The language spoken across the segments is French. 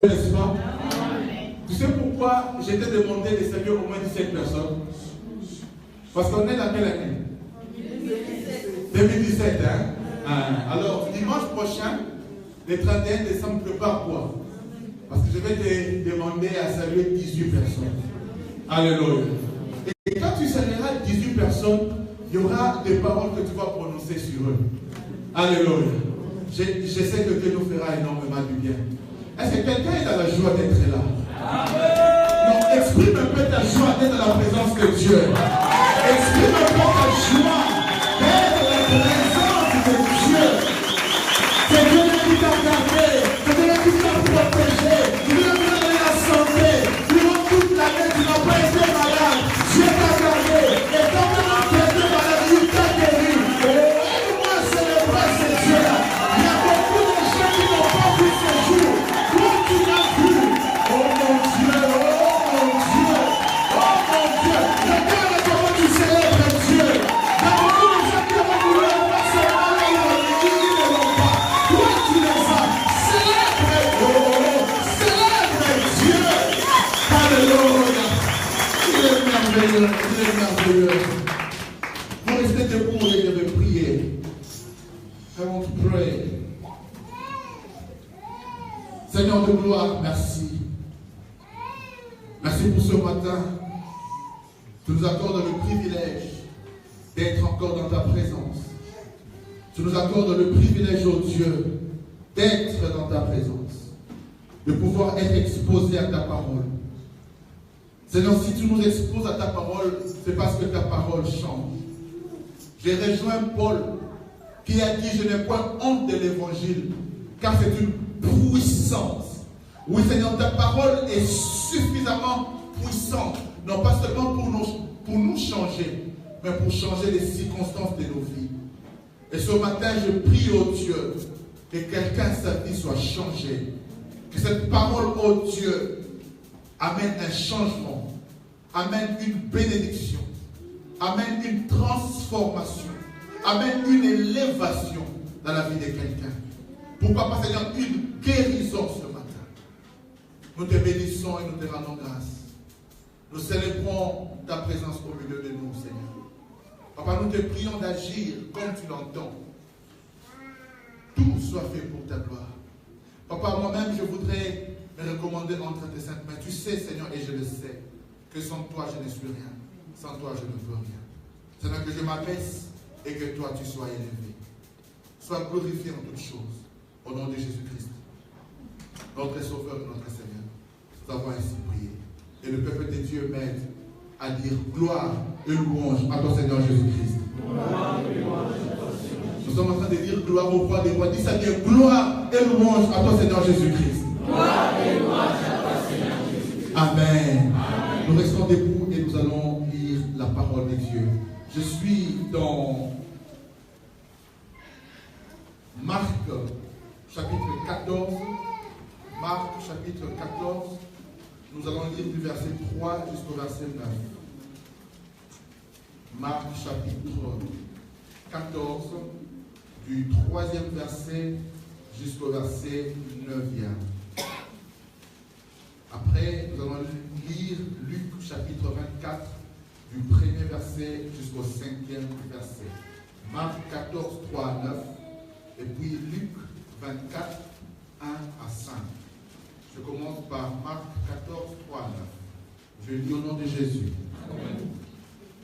N'est-ce pas? Tu sais pourquoi j'ai été demandé de servir au moins 17 personnes? Parce qu'on est dans quelle année? 2017, hein? Alors, dimanche prochain, le 31 décembre, prépare quoi? Parce que je vais te demander à saluer 18 personnes. Alléluia. Et quand tu salueras 18 personnes, il y aura des paroles que tu vas prononcer sur eux. Alléluia. Je sais que Dieu nous fera énormément du bien. Est-ce que quelqu'un est dans la joie d'être là? Non, exprime un peu ta joie d'être dans la présence de Dieu. Exprime un peu ta joie d'être dans la présence de Dieu. C'est Dieu qui t'a gardé, c'est Dieu qui t'a protégé, c'est Dieu qui t'a donné la santé. Durant toute l'année, tu n'as pas été malade. Dieu t'a gardé. Et quand tu as été malade, il t'a guéri. Aide-moi à célébrer ce Dieu-là. Il y a beaucoup de gens qui n'ont pas vu ce jour. Toi, tu l'as vu. Oh mon Dieu, oh mon Dieu, oh mon Dieu. Regarde comment tu célèbres Dieu. Il y a beaucoup de gens qui ont voulu avoir ce mal, ils ne l'ont pas. Toi, tu les as. Célèbre Dieu. Alléluia. Il est merveilleux, il est merveilleux. Vous restez debout et je vais prier. I want to pray. Seigneur de gloire, merci. Merci pour ce matin. Tu nous accordes le privilège d'être encore dans ta présence. Tu nous accordes le privilège, oh Dieu, d'être dans ta présence, de pouvoir être exposé à ta parole. Seigneur, si tu nous exposes à ta parole, c'est parce que ta parole change. J'ai rejoint Paul qui a dit: je n'ai point honte de l'évangile, car c'est une puissance. Oui, Seigneur, ta parole est suffisamment puissante, non pas seulement pour nous changer, mais pour changer les circonstances de nos vies. Et ce matin, je prie, oh Dieu, que quelqu'un, sa vie soit changée. Que cette parole, oh Dieu, amène un changement, amène une bénédiction, amène une transformation, amène une élévation dans la vie de quelqu'un. Pourquoi pas, Seigneur, une guérison ce matin. Nous te bénissons et nous te rendons grâce. Nous célébrons ta présence au milieu de nous, Seigneur. Papa, nous te prions d'agir comme tu l'entends. Tout soit fait pour ta gloire. Papa, moi-même, je voudrais me recommander entre tes saintes mains. Tu sais, Seigneur, et je le sais, que sans toi, je ne suis rien. Sans toi, je ne veux rien. Seigneur, que je m'abaisse et que toi, tu sois élevé. Sois glorifié en toutes choses. Au nom de Jésus-Christ, notre Sauveur et notre Seigneur. Nous avons ainsi prié. Et le peuple de Dieu m'aide à dire gloire et louange à ton Seigneur Jésus-Christ. Nous sommes en train de dire gloire au roi des rois. Dis ça bien, gloire et louange à ton Seigneur Jésus-Christ. Gloire et louange à ton Seigneur Jésus-Christ. Amen. Nous restons debout et nous allons lire la parole de Dieu. Je suis dans Marc chapitre 14. Marc chapitre 14. Nous allons lire du verset 3 jusqu'au verset 9. Marc chapitre 14, du 3e verset jusqu'au verset 9e. Après, nous allons lire Luc chapitre 24, du 1er verset jusqu'au 5e verset. Marc 14, 3 à 9, et puis Luc 24, 1 à 5. Je commence par Marc 14, 3 à 9. Je lis au nom de Jésus. Amen.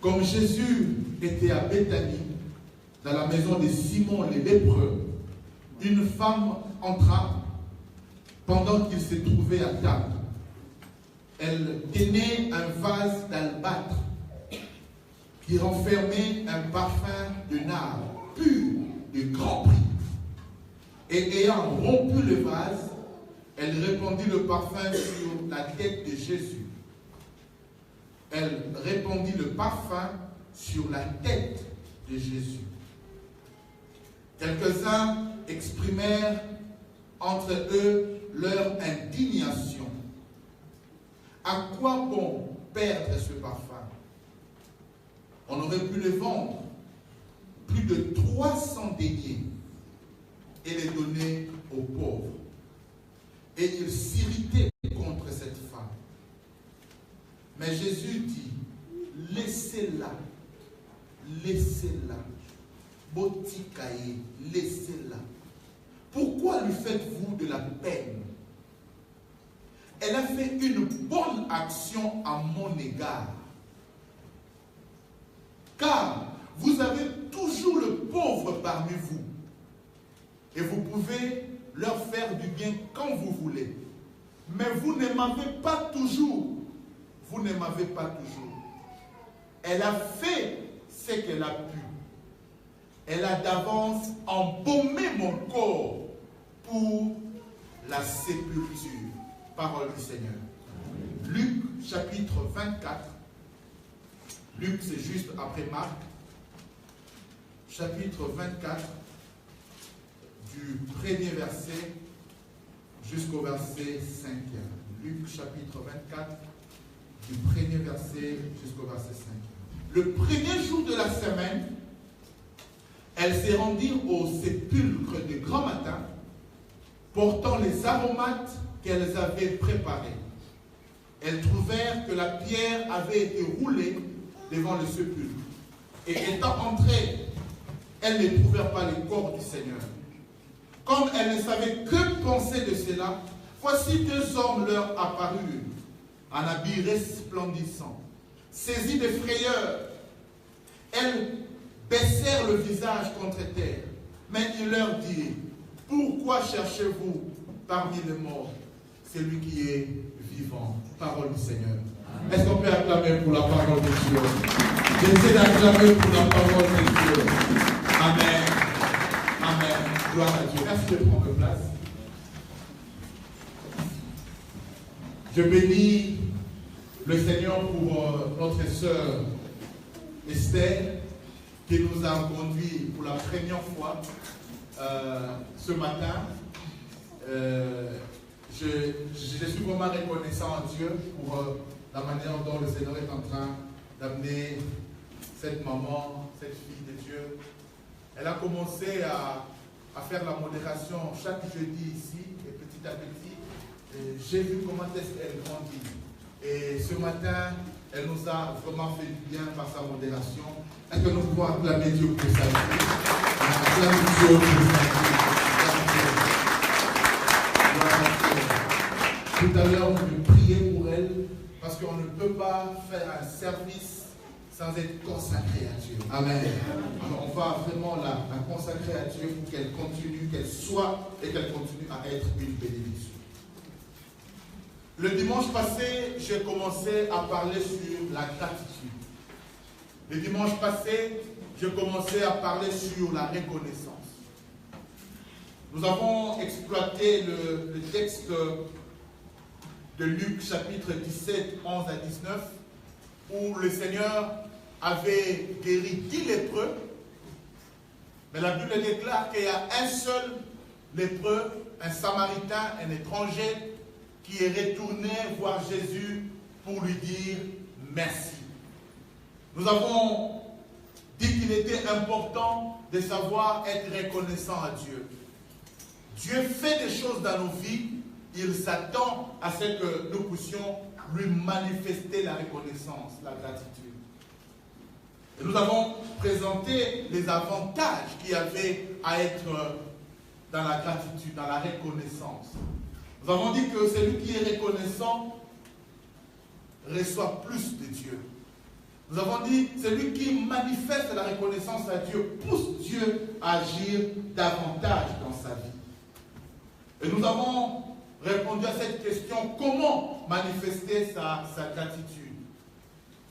Comme Jésus était à Béthanie, dans la maison de Simon le lépreux, une femme entra pendant qu'il se trouvait à table. Elle tenait un vase d'albâtre qui renfermait un parfum de nard pur de grand prix. Et ayant rompu le vase, elle répandit le parfum sur la tête de Jésus. Elle répandit le parfum sur la tête de Jésus. Quelques-uns exprimèrent entre eux leur indignation. À quoi bon perdre ce parfum? On aurait pu le vendre plus de 300 deniers et les donner aux pauvres. et il s'irritait contre cette femme. Mais Jésus dit, laissez-la, laissez-la, botikaye, laissez-la. Pourquoi lui faites-vous de la peine? Elle a fait une bonne action à mon égard. Car vous avez toujours le pauvre parmi vous. Et vous pouvez leur faire du bien quand vous voulez. Mais vous ne m'avez pas toujours. Vous ne m'avez pas toujours. Elle a fait ce qu'elle a pu. Elle a d'avance embaumé mon corps pour la sépulture. Parole du Seigneur. Luc chapitre 24. Luc, c'est juste après Marc. Chapitre 24, du premier verset jusqu'au verset 5. Luc chapitre 24, du premier verset jusqu'au verset 5. Le premier jour de la semaine, elles se rendirent au sépulcre de grand matin, portant les aromates qu'elles avaient préparés. Elles trouvèrent que la pierre avait été roulée devant le sépulcre. Et étant entrées, elles ne trouvèrent pas le corps du Seigneur. Comme elles ne savaient que penser de cela, voici deux hommes leur apparurent, en habits resplendissants. Saisies de frayeur, elles baissèrent le visage contre terre. Mais il leur dit, pourquoi cherchez-vous parmi les morts celui qui est vivant? Parole du Seigneur. Est-ce qu'on peut acclamer pour la parole de Dieu? J'essaie d'acclamer pour la parole de Dieu. Amen. Amen. Gloire à Dieu. Merci de prendre place. Je bénis le Seigneur pour notre sœur Esther qui nous a conduits pour la première fois ce matin. Je suis vraiment reconnaissant à Dieu pour la manière dont le Seigneur est en train d'amener cette maman, cette fille de Dieu. Elle a commencé à faire la modération chaque jeudi ici, et petit à petit, j'ai vu comment est-ce qu'elle grandit. Et ce matin, elle nous a vraiment fait du bien par sa modération. Est-ce que nous pouvons acclamer Dieu pour sa vie? Acclamer Dieu pour sa vie. Tout à l'heure, je priais pour elle parce qu'on ne peut pas faire un service sans être consacré à Dieu. Amen. Alors on va vraiment la consacrer à Dieu pour qu'elle continue, qu'elle soit et qu'elle continue à être une bénédiction. Le dimanche passé, j'ai commencé à parler sur la gratitude. Le dimanche passé, j'ai commencé à parler sur la reconnaissance. Nous avons exploité le texte de Luc chapitre 17, 11 à 19, où le Seigneur avait guéri 10 lépreux, mais la Bible déclare qu'il y a un seul lépreux, un Samaritain, un étranger, qui est retourné voir Jésus pour lui dire merci. Nous avons dit qu'il était important de savoir être reconnaissant à Dieu. Dieu fait des choses dans nos vies. Il s'attend à ce que nous puissions lui manifester la reconnaissance, la gratitude. Et nous avons présenté les avantages qu'il y avait à être dans la gratitude, dans la reconnaissance. Nous avons dit que celui qui est reconnaissant reçoit plus de Dieu. Nous avons dit que celui qui manifeste la reconnaissance à Dieu pousse Dieu à agir davantage dans sa vie. Et nous avons répondu à cette question, comment manifester sa gratitude?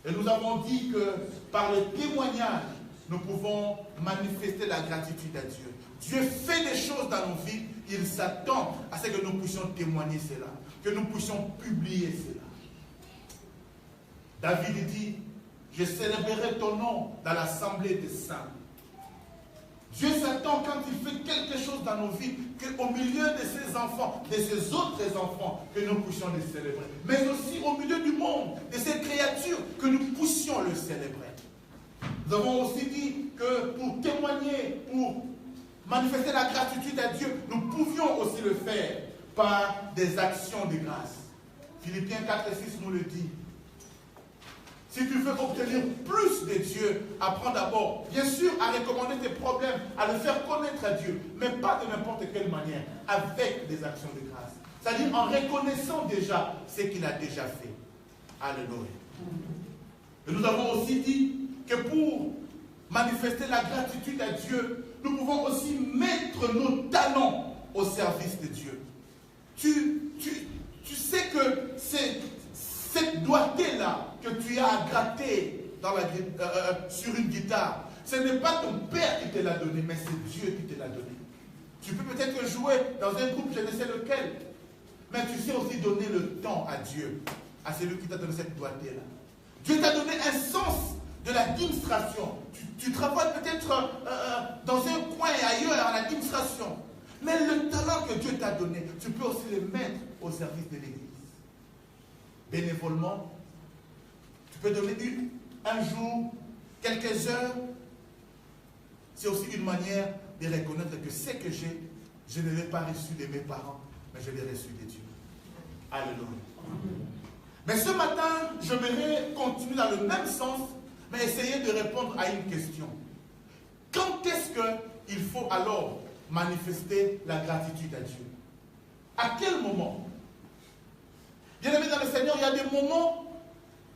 Et nous avons dit que par le témoignage, nous pouvons manifester la gratitude à Dieu. Dieu fait des choses dans nos vies, il s'attend à ce que nous puissions témoigner cela, que nous puissions publier cela. David dit, je célébrerai ton nom dans l'assemblée des saints. Dieu s'attend quand il fait quelque chose dans nos vies, qu'au milieu de ses enfants, de ses autres enfants, que nous puissions les célébrer. Mais aussi au milieu du monde, de ces créatures, que nous puissions le célébrer. Nous avons aussi dit que pour témoigner, pour manifester la gratitude à Dieu, nous pouvions aussi le faire par des actions de grâce. Philippiens 4 et 6 nous le dit. Si tu veux obtenir plus de Dieu, apprends d'abord, bien sûr, à recommander tes problèmes, à le faire connaître à Dieu, mais pas de n'importe quelle manière, avec des actions de grâce. C'est-à-dire en reconnaissant déjà ce qu'il a déjà fait. Alléluia. Et nous avons aussi dit que pour manifester la gratitude à Dieu, nous pouvons aussi mettre nos talents au service de Dieu. Tu sais que c'est cette doigté-là que tu as à gratter sur une guitare, ce n'est pas ton père qui te l'a donné, mais c'est Dieu qui te l'a donné. Tu peux peut-être jouer dans un groupe, je ne sais lequel, mais tu sais aussi donner le temps à Dieu, à celui qui t'a donné cette doigté-là. Dieu t'a donné un sens de l'administration. Tu travailles peut-être dans un coin et ailleurs en administration, mais le talent que Dieu t'a donné, tu peux aussi le mettre au service de l'Église. Bénévolement, tu peux donner un jour, quelques heures. C'est aussi une manière de reconnaître que ce que j'ai, je ne l'ai pas reçu de mes parents, mais je l'ai reçu de Dieu. Alléluia. Mais ce matin, j'aimerais continuer dans le même sens, mais essayer de répondre à une question. Quand est-ce qu'il faut alors manifester la gratitude à Dieu? À quel moment? Bien-aimés dans le Seigneur, il y a des moments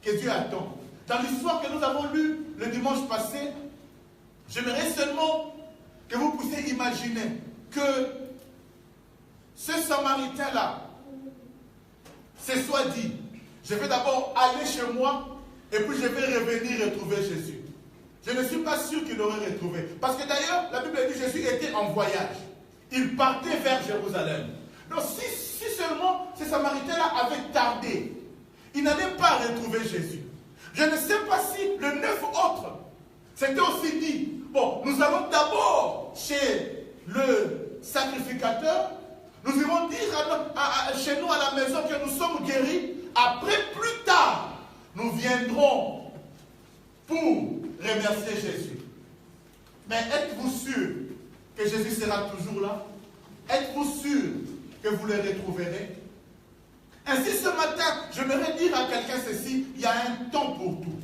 que Dieu attend. Dans l'histoire que nous avons lue le dimanche passé, j'aimerais seulement que vous puissiez imaginer que ce Samaritain-là se soit dit, je vais d'abord aller chez moi et puis je vais revenir retrouver Jésus. Je ne suis pas sûr qu'il l'aurait retrouvé. Parce que d'ailleurs, la Bible dit que Jésus était en voyage. Il partait vers Jérusalem. Donc si seulement ces Samaritains-là avaient tardé, ils n'allaient pas retrouver Jésus. Je ne sais pas si le 9 autres s'était aussi dit, bon, nous allons d'abord chez le sacrificateur, nous irons dire chez nous à la maison que nous sommes guéris, après plus tard, nous viendrons pour remercier Jésus. Mais êtes-vous sûr que Jésus sera toujours là? Êtes-vous sûr que vous le retrouverez? Ainsi ce matin, j'aimerais dire à quelqu'un ceci, il y a un temps pour tout.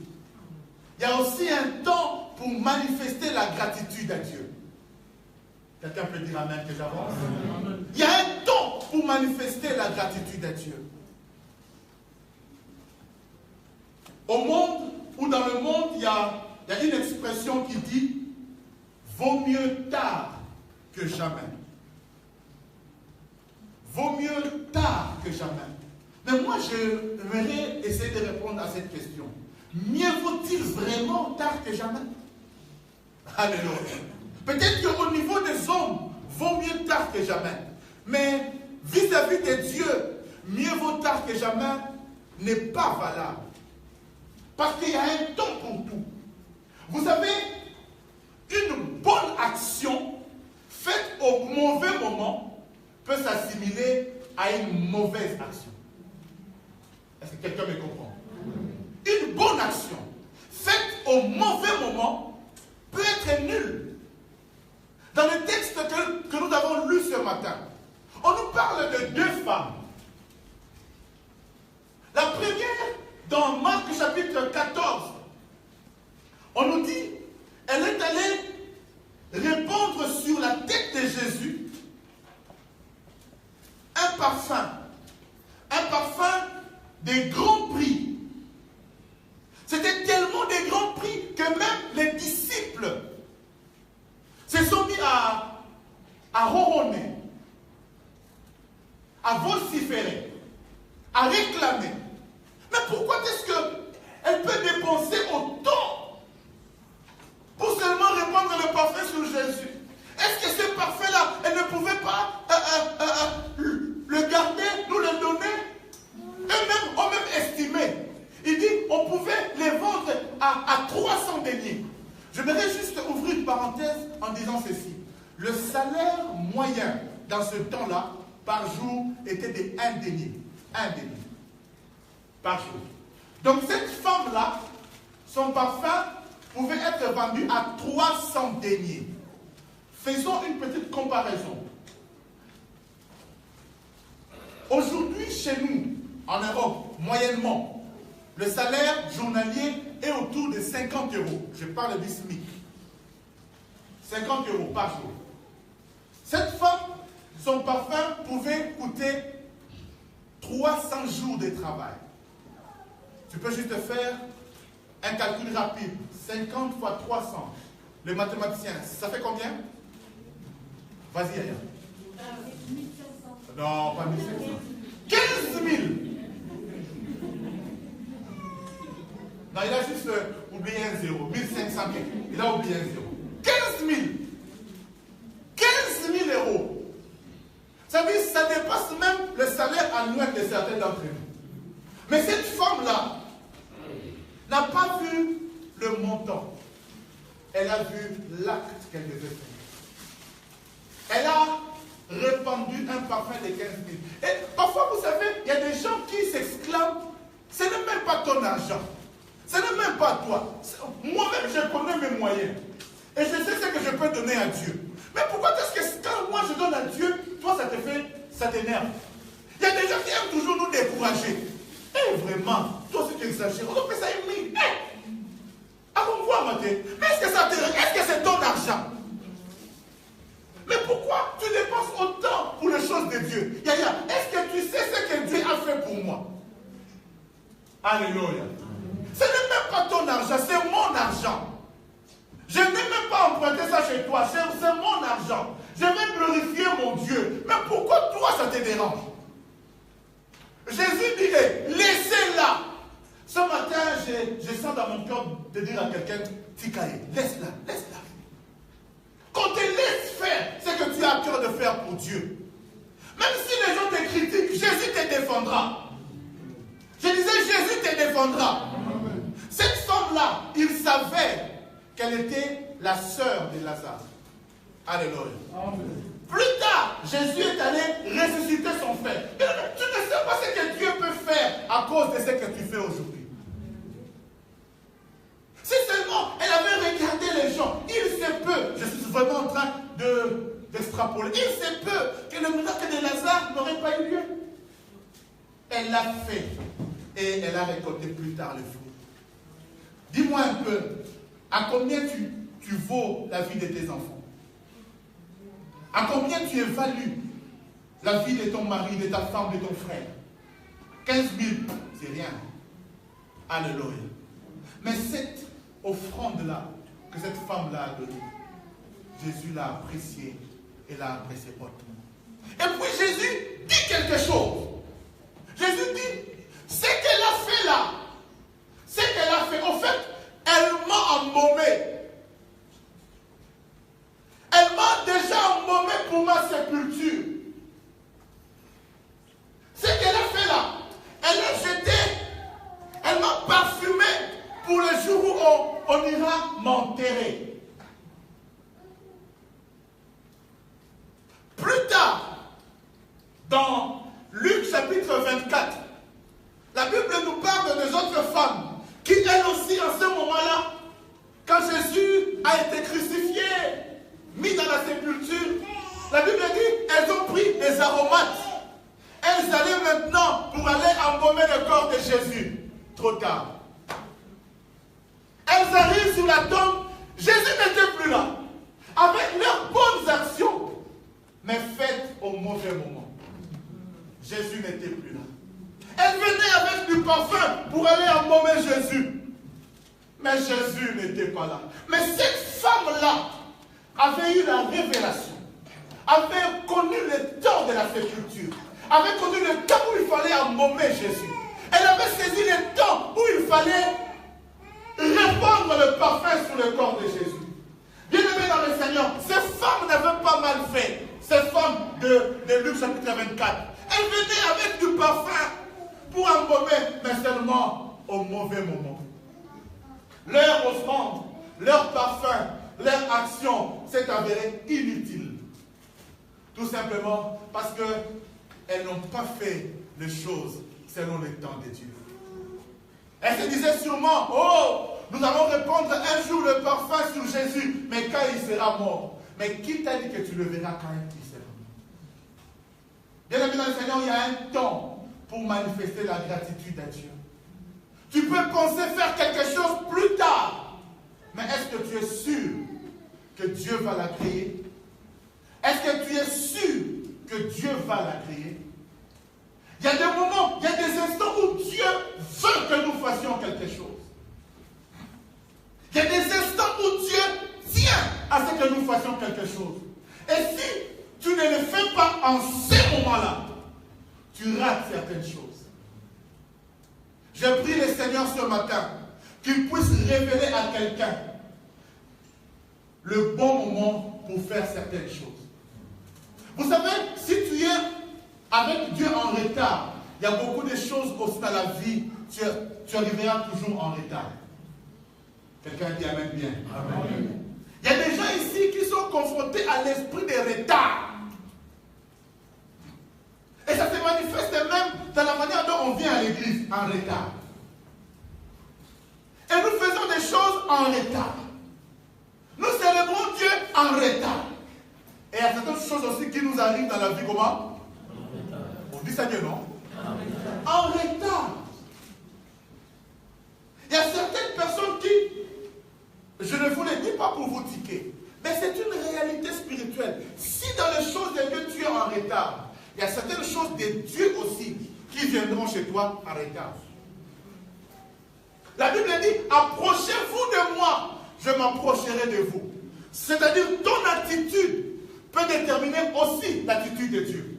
Il y a aussi un temps pour manifester la gratitude à Dieu. Quelqu'un peut dire amen que j'avance? Il y a un temps pour manifester la gratitude à Dieu. Au monde, ou dans le monde, il y a une expression qui dit « vaut mieux tard que jamais ». Vaut mieux tard que jamais. Mais moi, j'aimerais essayer de répondre à cette question. Mieux vaut-il vraiment tard que jamais? Alléluia. Peut-être qu'au niveau des hommes, vaut mieux tard que jamais. Mais vis-à-vis de Dieu, mieux vaut tard que jamais n'est pas valable. Parce qu'il y a un temps pour tout. Vous savez, une bonne action faite au mauvais moment peut s'assimiler à une mauvaise action. Est-ce que quelqu'un me comprend? Une bonne action faite au mauvais moment peut être nulle. Dans le texte que nous avons lu ce matin, on nous parle de deux femmes. La première, dans Marc chapitre 14, on nous dit, elle est allée répandre sur la tête de Jésus un parfum de grand prix. C'était tellement de grand prix que même les disciples se sont mis à ronronner, à vociférer, à réclamer. Mais pourquoi est-ce qu'elle peut dépenser autant pour seulement répandre le parfum sur Jésus? Est-ce que ce parfum-là, elle ne pouvait pas le garder, nous le donner? Eux-mêmes ont même estimé. Il dit, on pouvait les vendre à 300 deniers. Je voudrais juste ouvrir une parenthèse en disant ceci. Le salaire moyen dans ce temps-là, par jour, était de 1 denier. 1 denier. Par jour. Donc cette femme-là, son parfum pouvait être vendu à 300 deniers. Faisons une petite comparaison. aujourd'hui, chez nous, en Europe, moyennement, le salaire journalier est autour de 50 euros. Je parle du SMIC. 50 euros par jour. Cette femme, son parfum pouvait coûter 300 jours de travail. Tu peux juste faire un calcul rapide. 50 fois 300. Le mathématicien, ça fait combien? Vas-y, Aya. Non, pas 1500. 15 000. Non, il a juste oublié un zéro. 1500. Il a oublié un zéro. 15 000. 15 000 euros. Ça veut dire que ça dépasse même le salaire annuel de certains d'entre nous. Mais cette femme-là n'a pas vu le montant. Elle a vu l'acte qu'elle devait faire. Elle a répandu un parfum de 15 000. Et parfois, vous savez, il y a des gens qui s'exclament, ce n'est même pas ton argent. Ce n'est même pas toi. Moi-même, je connais mes moyens. Et je sais ce que je peux donner à Dieu. Mais pourquoi est-ce que quand moi je donne à Dieu, toi ça t'énerve? Il y a des gens qui aiment toujours nous décourager. Eh vraiment, toi aussi tu exagères. On fait ça et mis. On voit matin. Mais est-ce que ça t'intéresse? Est-ce que c'est ton argent? Mais pourquoi tu dépenses autant pour les choses de Dieu? Yaya, est-ce que tu sais ce que Dieu a fait pour moi? Alléluia. Ce n'est même pas ton argent, c'est mon argent. Je n'ai même pas emprunté ça chez toi, c'est mon argent. Je vais glorifier mon Dieu. Mais pourquoi toi ça te dérange? Jésus dit, laissez-la. Ce matin, je sens dans mon cœur de dire à quelqu'un, Tikaï, laisse-la, laisse-la. Qu'on te laisse faire ce que tu as à cœur de faire pour Dieu. Même si les gens te critiquent, Jésus te défendra. Je disais, Jésus te défendra. Cette femme-là, il savait qu'elle était la sœur de Lazare. Alléluia. Plus tard, Jésus est allé ressusciter son frère. Tu ne sais pas ce que Dieu peut faire à cause de ce que tu fais aujourd'hui. Si seulement elle avait regardé les gens, il se peut, je suis vraiment en train d'extrapoler, il se peut que le miracle de Lazare n'aurait pas eu lieu. Elle l'a fait et elle a récolté plus tard le fruit. Dis-moi un peu, à combien tu vaux la vie de tes enfants? À combien tu évalues la vie de ton mari, de ta femme, de ton frère? 15 000, c'est rien. Alléluia. Mais cette offrande-là, que cette femme-là a donnée, Jésus l'a appréciée et l'a appréciée hautement. Et puis Jésus dit quelque chose. Jésus dit, ce qu'elle a fait là, ce qu'elle a fait, en fait, elle m'a embaumé. Elle m'a déjà embaumé pour ma sépulture. Ce qu'elle a fait là, elle a jeté, elle m'a parfumé pour le jour où on ira m'enterrer. Plus tard, dans Luc chapitre 24, la Bible nous parle de des autres femmes qui, elles aussi, en ce moment-là, quand Jésus a été crucifié, mis dans la sépulture, la Bible dit, elles ont pris des aromates. Elles allaient maintenant pour aller embaumer le corps de Jésus. Trop tard. Elles arrivent sur la tombe, Jésus n'était plus là. Avec leurs bonnes actions, mais faites au mauvais moment. Jésus n'était plus là. Elles venaient avec du parfum pour aller embaumer Jésus. Mais Jésus n'était pas là. Mais cette femme-là avait eu la révélation, avait connu le temps de la sépulture, avait connu le temps où il fallait embaumer Jésus. Elle avait saisi le temps où il fallait répandre le parfum sur le corps de Jésus. Bien-aimés dans le Seigneur, ces femmes n'avaient pas mal fait. Ces femmes de Luc chapitre 24. Elles venaient avec du parfum pour embaumer, mais seulement au mauvais moment. Leur offrande, leur parfum, leur action s'est avérée inutile. Tout simplement parce qu'elles n'ont pas fait les choses selon le temps de Dieu. Elles se disaient sûrement, oh, nous allons répandre un jour le parfum sur Jésus, mais quand il sera mort. Mais qui t'a dit que tu le verras quand il sera Bien aimé dans le Seigneur, il y a un temps pour manifester la gratitude à Dieu. Tu peux penser faire quelque chose plus tard. Mais est-ce que tu es sûr que Dieu va la créer? Est-ce que tu es sûr que Dieu va la créer? Il y a des moments, il y a des instants où Dieu veut que nous fassions quelque chose. Il y a des instants où Dieu tient à ce que nous fassions quelque chose. Et si tu ne le fais pas en ces moments-là, tu rates certaines choses. Je prie le Seigneur ce matin qu'il puisse révéler à quelqu'un le bon moment pour faire certaines choses. Vous savez, si tu es avec Dieu en retard, il y a beaucoup de choses aussi dans la vie, tu arriveras toujours en retard. Quelqu'un dit Amen bien. Amen. Il y a des gens ici qui sont confrontés à l'esprit de retard. Et ça se manifeste même dans la manière dont on vient à l'église, en retard. Et nous faisons des choses en retard. Nous célébrons Dieu en retard. Et il y a certaines choses aussi qui nous arrivent dans la vie, comment? On dit ça Dieu, non? En retard. Il y a certaines personnes qui, je ne vous le dis pas pour vous tiquer, mais c'est une réalité spirituelle. Si dans les choses de Dieu tu es en retard, il y a certaines choses de Dieu aussi qui viendront chez toi en retard. La Bible dit, approchez-vous de moi, je m'approcherai de vous. C'est-à-dire, ton attitude peut déterminer aussi l'attitude de Dieu.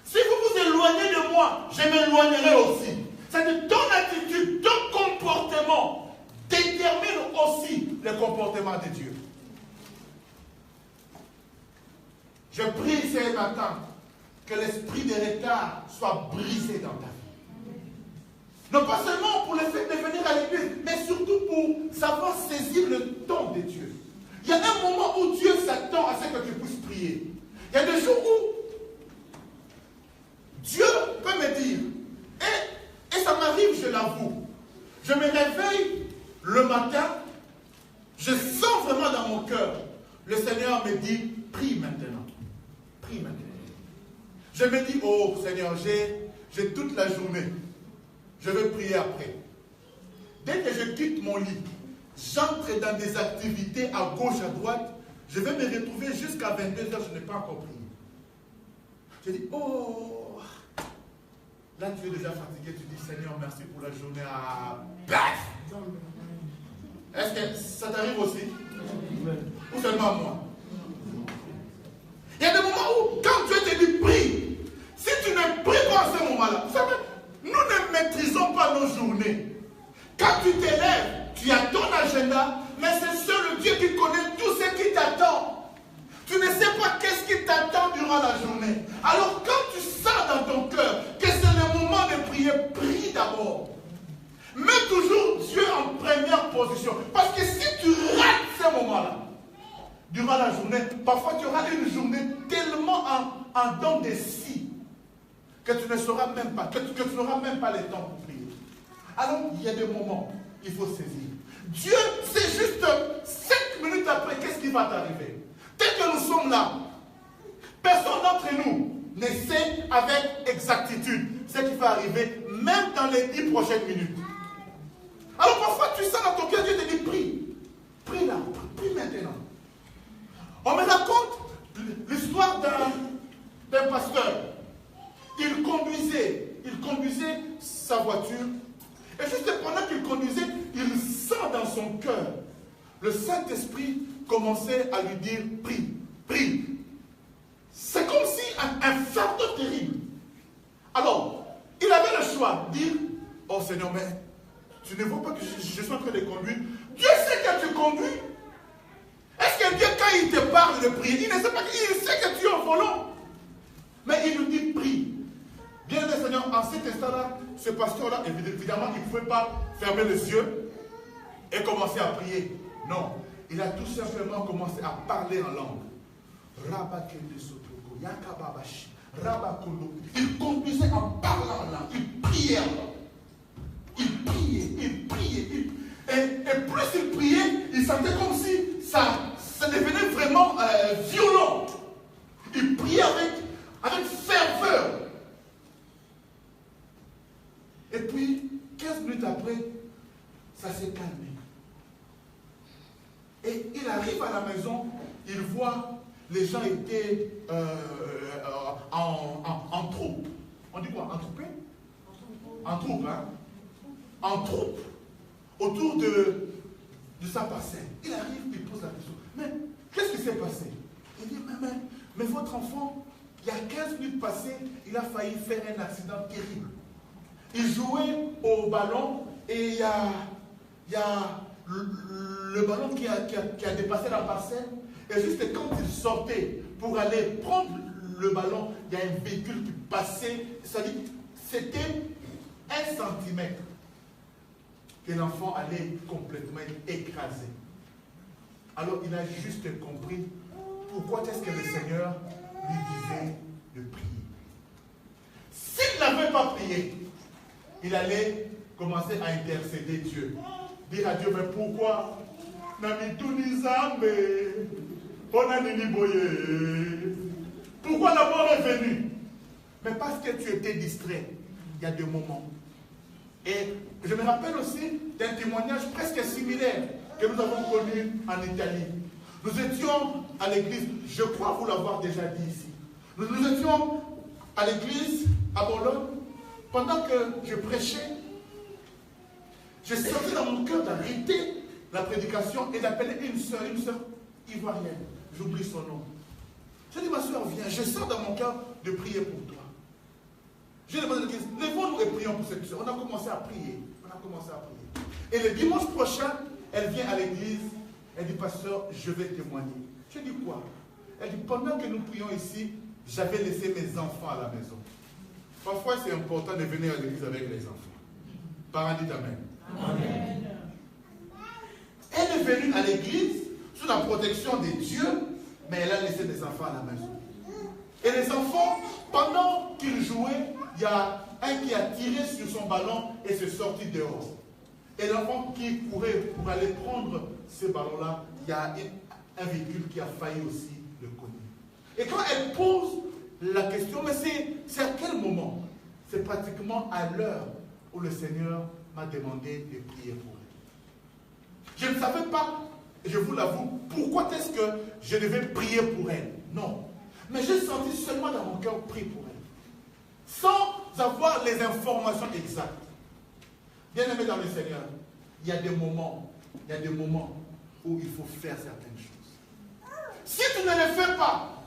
Si vous vous éloignez de moi, je m'éloignerai aussi. C'est-à-dire, ton attitude, ton comportement détermine aussi le comportement de Dieu. Je prie ce matin que l'esprit de retard soit brisé dans ta vie. Non pas seulement pour le fait de venir à l'église, mais surtout pour savoir saisir le temps de Dieu. Il y a un moment où Dieu s'attend à ce que tu puisses prier. Il y a des jours où Dieu peut me dire, et ça m'arrive, je l'avoue, je me réveille le matin, je sens vraiment dans mon cœur, le Seigneur me dit, prie maintenant. Prie maintenant. Je me dis, oh Seigneur, j'ai toute la journée. Je vais prier après. Dès que je quitte mon lit, j'entre dans des activités à gauche, à droite. Je vais me retrouver jusqu'à 22h, je n'ai pas encore prié. Je dis, oh, là tu es déjà fatigué, tu dis, Seigneur, merci pour la journée à... Paf! Est-ce que ça t'arrive aussi? Ou seulement moi? Il y a des moments où, quand Dieu te dit, prie, si tu ne pries pas à ce moment-là, vous savez, nous ne maîtrisons pas nos journées. Quand tu t'élèves, tu as ton agenda, mais c'est seul Dieu qui connaît tout ce qui t'attend. Tu ne sais pas qu'est-ce qui t'attend durant la journée. Alors quand tu sens dans ton cœur que c'est le moment de prier, prie d'abord. Mets toujours Dieu en première position. Parce que si tu rates ce moment-là, durant la journée, parfois tu auras une journée tellement en dents de scie que tu ne sauras même pas, que tu n'auras même pas le temps pour prier. Alors, il y a des moments, il faut saisir. Dieu sait juste 5 minutes après qu'est-ce qui va t'arriver. Dès que nous sommes là, personne d'entre nous ne sait avec exactitude ce qui va arriver, même dans les 10 prochaines minutes. Alors parfois, tu sens dans ton cœur, Dieu te dit, prie. Prie là, prie maintenant. On me raconte l'histoire d'un pasteur. Il conduisait sa voiture. Et juste pendant qu'il conduisait, il sent dans son cœur. Le Saint-Esprit commençait à lui dire, prie, prie. C'est comme si un fardeau terrible. Alors, il avait le choix de dire, oh Seigneur, mais tu ne vois pas que je suis en train de conduire. Dieu sait que tu conduis. Est-ce que Dieu, quand il te parle de prier, il ne sait pas qu'il sait que tu es au volant. Mais il nous dit, prie. Bien le Seigneur, en cet instant-là, ce pasteur-là, évidemment, il ne pouvait pas fermer les yeux et commencer à prier. Non, il a tout simplement commencé à parler en langue. Il conduisait en parlant en langue, il priait en langue. Il priait. Et plus il priait, il sentait comme si ça devenait vraiment violent. Il priait avec ferveur. Et puis, 15 minutes après, ça s'est calmé. Et il arrive à la maison, il voit les gens étaient en troupe. On dit quoi? En troupe? En troupe, hein? En troupe, autour de sa parcelle. Il arrive, il pose la question. Mais qu'est-ce qui s'est passé? Il dit, mais votre enfant, il y a 15 minutes passées, il a failli faire un accident terrible. Il jouait au ballon et il y a le ballon qui a dépassé la parcelle. Et juste quand il sortait pour aller prendre le ballon, il y a un véhicule qui passait. C'est-à-dire, c'était 1 centimètre que l'enfant allait complètement écrasé. Alors il a juste compris pourquoi est-ce que le Seigneur lui disait de prier. S'il n'avait pas prié, il allait commencer à intercéder Dieu. Dire à Dieu, mais pourquoi? Pourquoi la mort est venue? Mais parce que tu étais distrait. Il y a des moments. Et je me rappelle aussi d'un témoignage presque similaire que nous avons connu en Italie. Nous étions à l'église, je crois vous l'avoir déjà dit ici. Nous étions à l'église à Bologne. Pendant que je prêchais, j'ai senti dans mon cœur d'arrêter la prédication et d'appeler une sœur ivoirienne. J'oublie son nom. Je dis, ma soeur, viens, je sens dans mon cœur de prier pour toi. J'ai demandé à l'église, lèvons-nous et prions pour cette sœur. On a commencé à prier. Et le dimanche prochain, elle vient à l'église, elle dit, pasteur, je vais témoigner. Je dis, quoi? Elle dit, pendant que nous prions ici, j'avais laissé mes enfants à la maison. Parfois, c'est important de venir à l'église avec les enfants. Parents, dites amen. Amen. Elle est venue à l'église sous la protection de Dieu, mais elle a laissé des enfants à la maison. Et les enfants, pendant qu'ils jouaient, il y a un qui a tiré sur son ballon et s'est sorti dehors. Et l'enfant qui courait pour aller prendre ce ballon-là, il y a un véhicule qui a failli aussi le cogner. Et quand elle pose la question, mais c'est à quel moment? C'est pratiquement à l'heure où le Seigneur m'a demandé de prier pour elle. Je ne savais pas, je vous l'avoue, pourquoi est-ce que je devais prier pour elle. Non. Mais j'ai senti seulement dans mon cœur prier pour elle. Sans avoir les informations exactes. Bien-aimé dans le Seigneur, il y a des moments où il faut faire certaines choses. Si tu ne les fais pas,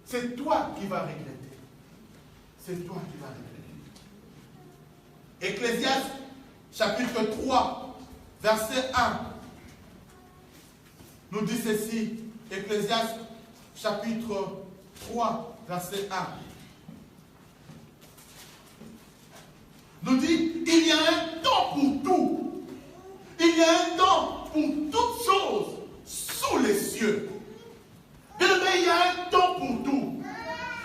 c'est toi qui vas regretter. C'est toi qui vas regretter. Ecclésiaste, chapitre 3, verset 1, nous dit ceci. Ecclésiaste, chapitre 3, verset 1. Nous dit, il y a un temps pour tout. Il y a un temps pour toutes choses sous les cieux. Bien aimé, il y a un temps pour tout.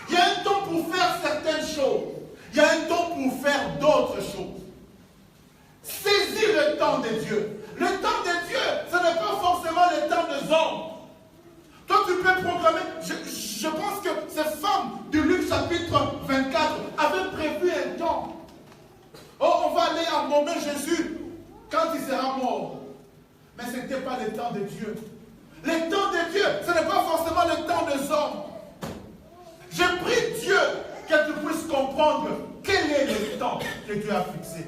Il y a un temps pour faire certaines choses. Il y a un temps pour faire d'autres choses. Saisis le temps de Dieu. Le temps de Dieu, ce n'est pas forcément le temps des hommes. Toi, tu peux proclamer. Je pense que ces femmes de Luc chapitre 24 avaient prévu un temps. Oh, on va aller embaumer Jésus quand il sera mort. Mais ce n'était pas le temps de Dieu. Le temps de Dieu, ce n'est pas forcément le temps des hommes. Je prie Dieu que tu puisses comprendre quel est le temps que Dieu a fixé.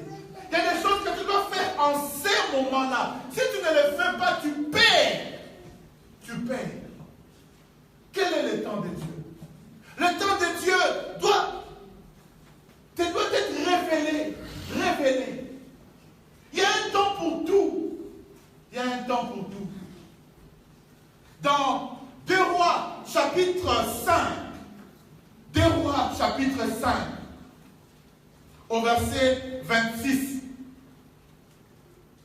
Il y a des choses que tu dois faire en ces moments-là. Si tu ne les fais pas, tu perds. Tu perds. Quel est le temps de Dieu? Le temps de Dieu doit être révélé. Révélé. Il y a un temps pour tout. Il y a un temps pour tout. Dans 2 Rois, chapitre 5. 2 Rois, chapitre 5. Au verset 26.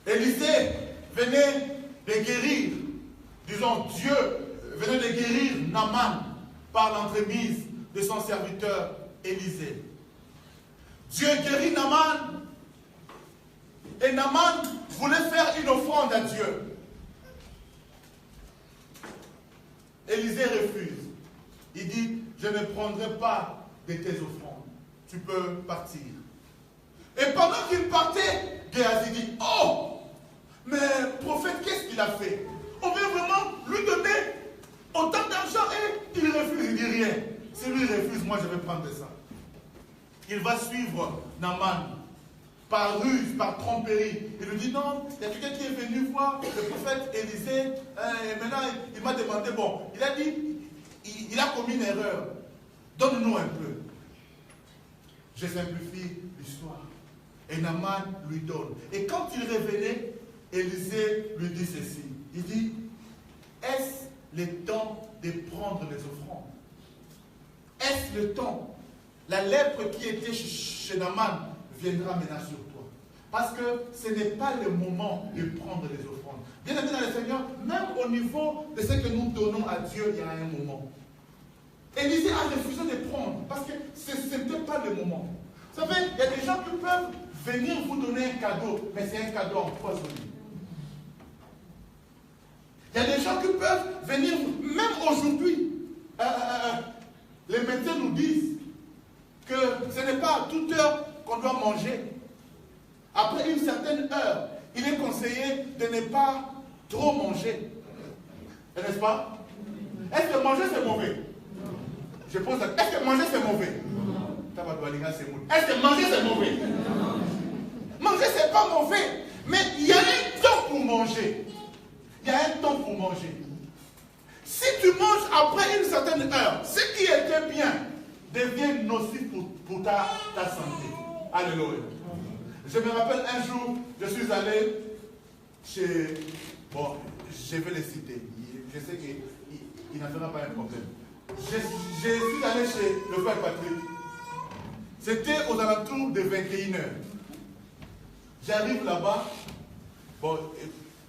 Élisée venait de guérir, disons Dieu venait de guérir Naaman par l'entremise de son serviteur Élisée. Dieu guérit Naaman et Naaman voulait faire une offrande à Dieu. Élisée refuse. Il dit, je ne prendrai pas de tes offrandes. Tu peux partir. Et pendant qu'il Géasi dit, oh, mais prophète, qu'est-ce qu'il a fait? On veut vraiment lui donner autant d'argent et il refuse, il dit rien. Si lui refuse, moi je vais prendre ça. Il va suivre Naaman par ruse, par tromperie. Il lui dit non, il y a quelqu'un qui est venu voir le prophète Élisée. Et maintenant, il m'a demandé, bon, il a dit, il a commis une erreur. Donne-nous un peu. Je simplifie l'histoire. Et Naaman lui donne. Et quand il revenait, Élisée lui dit ceci. Il dit, est-ce le temps de prendre les offrandes? Est-ce le temps? La lèpre qui était chez Naaman viendra maintenant sur toi. Parce que ce n'est pas le moment de prendre les offrandes. Bien aimé dans le Seigneur, même au niveau de ce que nous donnons à Dieu, il y a un moment. Élisée a refusé de prendre parce que ce n'était pas le moment. Vous savez, il y a des gens qui peuvent venir vous donner un cadeau, mais c'est un cadeau empoisonné. Il y a des gens qui peuvent venir, même aujourd'hui, les médecins nous disent que ce n'est pas à toute heure qu'on doit manger. Après une certaine heure, il est conseillé de ne pas trop manger. N'est-ce pas? Est-ce que manger c'est mauvais? Je pose la question. Est-ce que manger c'est mauvais? Est-ce que manger c'est mauvais? Manger c'est pas mauvais. Mais il y a un temps pour manger. Il y a un temps pour manger. Si tu manges après une certaine heure, ce qui était bien devient nocif pour ta santé. Alléluia. Je me rappelle un jour, je suis allé chez... Bon, je vais le citer. Je sais qu'il n'en fera pas un problème. Je suis allé chez le frère Patrick. C'était aux alentours de 21h. J'arrive là-bas. Bon,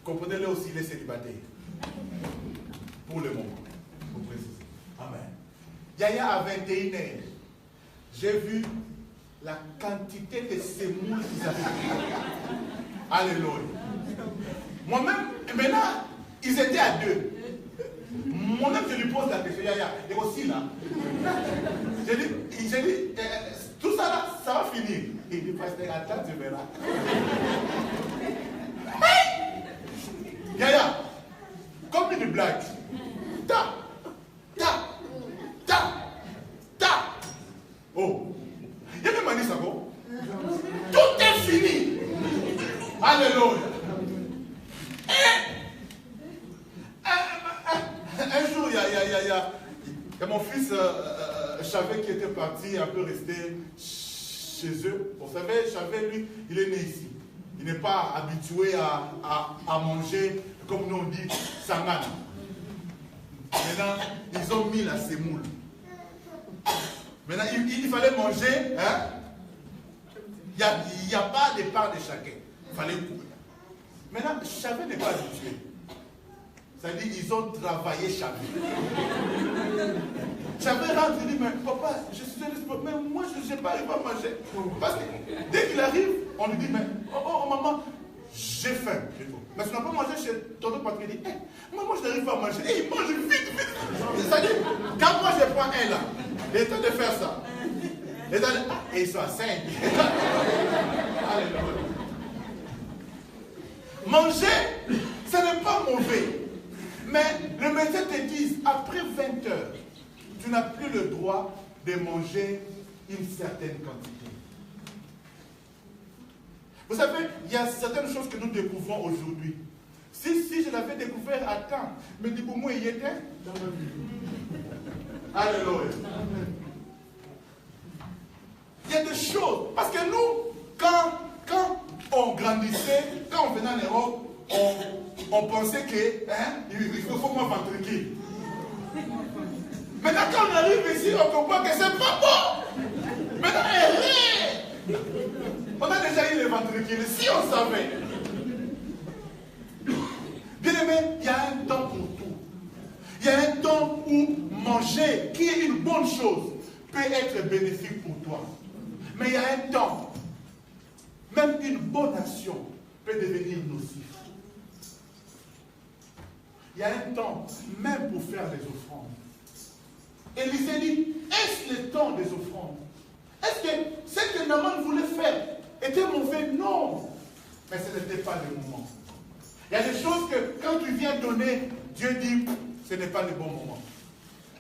comprenez-le aussi, les célibataires. Pour le moment. Pour préciser. Amen. Yaya à 21h. J'ai vu la quantité de sémoules qu'ils avaient. Alléluia. Moi-même, maintenant, ils étaient à deux. Moi-même, je lui pose la question, Yaya, et aussi là. J'ai dit, tout ça là, ça va finir. Il dit, pasteur, attends, tu verras. Yaya, comme une blague. Ta, ta, ta, ta. Oh. Il y a même dit ça, bon? Tout est fini. Alléluia. Un jour, il y a mon fils Chavet qui était parti, un peu resté chez eux. Vous savez, Chavet, lui, il est né ici. Il n'est pas habitué à manger, comme nous on dit, sangana. Maintenant, ils ont mis la sémoule. Maintenant, il fallait manger. Hein? Il n'y a pas de part de chacun. Il fallait couper. Maintenant, Chavet n'est pas habitué. C'est-à-dire qu'ils ont travaillé Chavet. Chavet rentre et dit, mais papa, je suis un esprit, mais moi je n'ai pas arrivé à manger. Parce que dès qu'il arrive, on lui dit, mais oh maman, j'ai faim. Mais tu n'as pas mangé chez tonton Patrick. Il dit, maman, je n'arrive pas à manger. Et il mange vite. C'est-à-dire, quand moi je prends un là, il est temps de faire ça. Et ils sont à 5. Manger, ce n'est pas mauvais. Mais le médecin te dit, après 20 heures, tu n'as plus le droit de manger une certaine quantité. Vous savez, il y a certaines choses que nous découvrons aujourd'hui. Si je l'avais découvert à temps, mais du coup, moi, il y était dans ma vie. Alléluia. Il y a des choses. Parce que nous, quand on grandissait, quand on venait en Europe, on pensait que il faut moins ventriculer. Maintenant, quand on arrive ici, on comprend que c'est pas bon. Maintenant, on a déjà eu les ventricules. Si on savait. Bien aimé, il y a un temps pour tout. Il y a un temps où manger, qui est une bonne chose, peut être bénéfique pour toi. Mais il y a un temps, même une bonne action peut devenir nocif. Il y a un temps, même pour faire les offrandes. Élisée dit, est-ce le temps des offrandes? Est-ce que ce que Naaman voulait faire était mauvais? Non. mais ce n'était pas le moment. Il y a des choses que quand tu viens donner, Dieu dit, ce n'est pas le bon moment.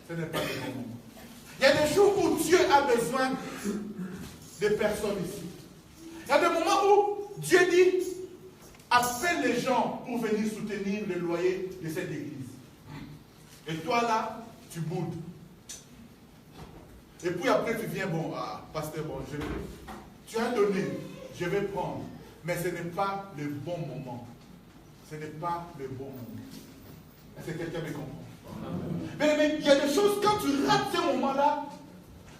Ce n'est pas le bon moment. Il y a des jours où Dieu a besoin de personnes ici. Il y a des moments où Dieu dit, appelle les gens pour venir soutenir le loyer de cette église. Et toi là, tu boudes. Et puis après tu viens, bon, pasteur, bon, tu as donné, je vais prendre. Mais ce n'est pas le bon moment. Ce n'est pas le bon moment. Est-ce que quelqu'un me comprend? Mais il y a des choses, quand tu rates ces moments-là,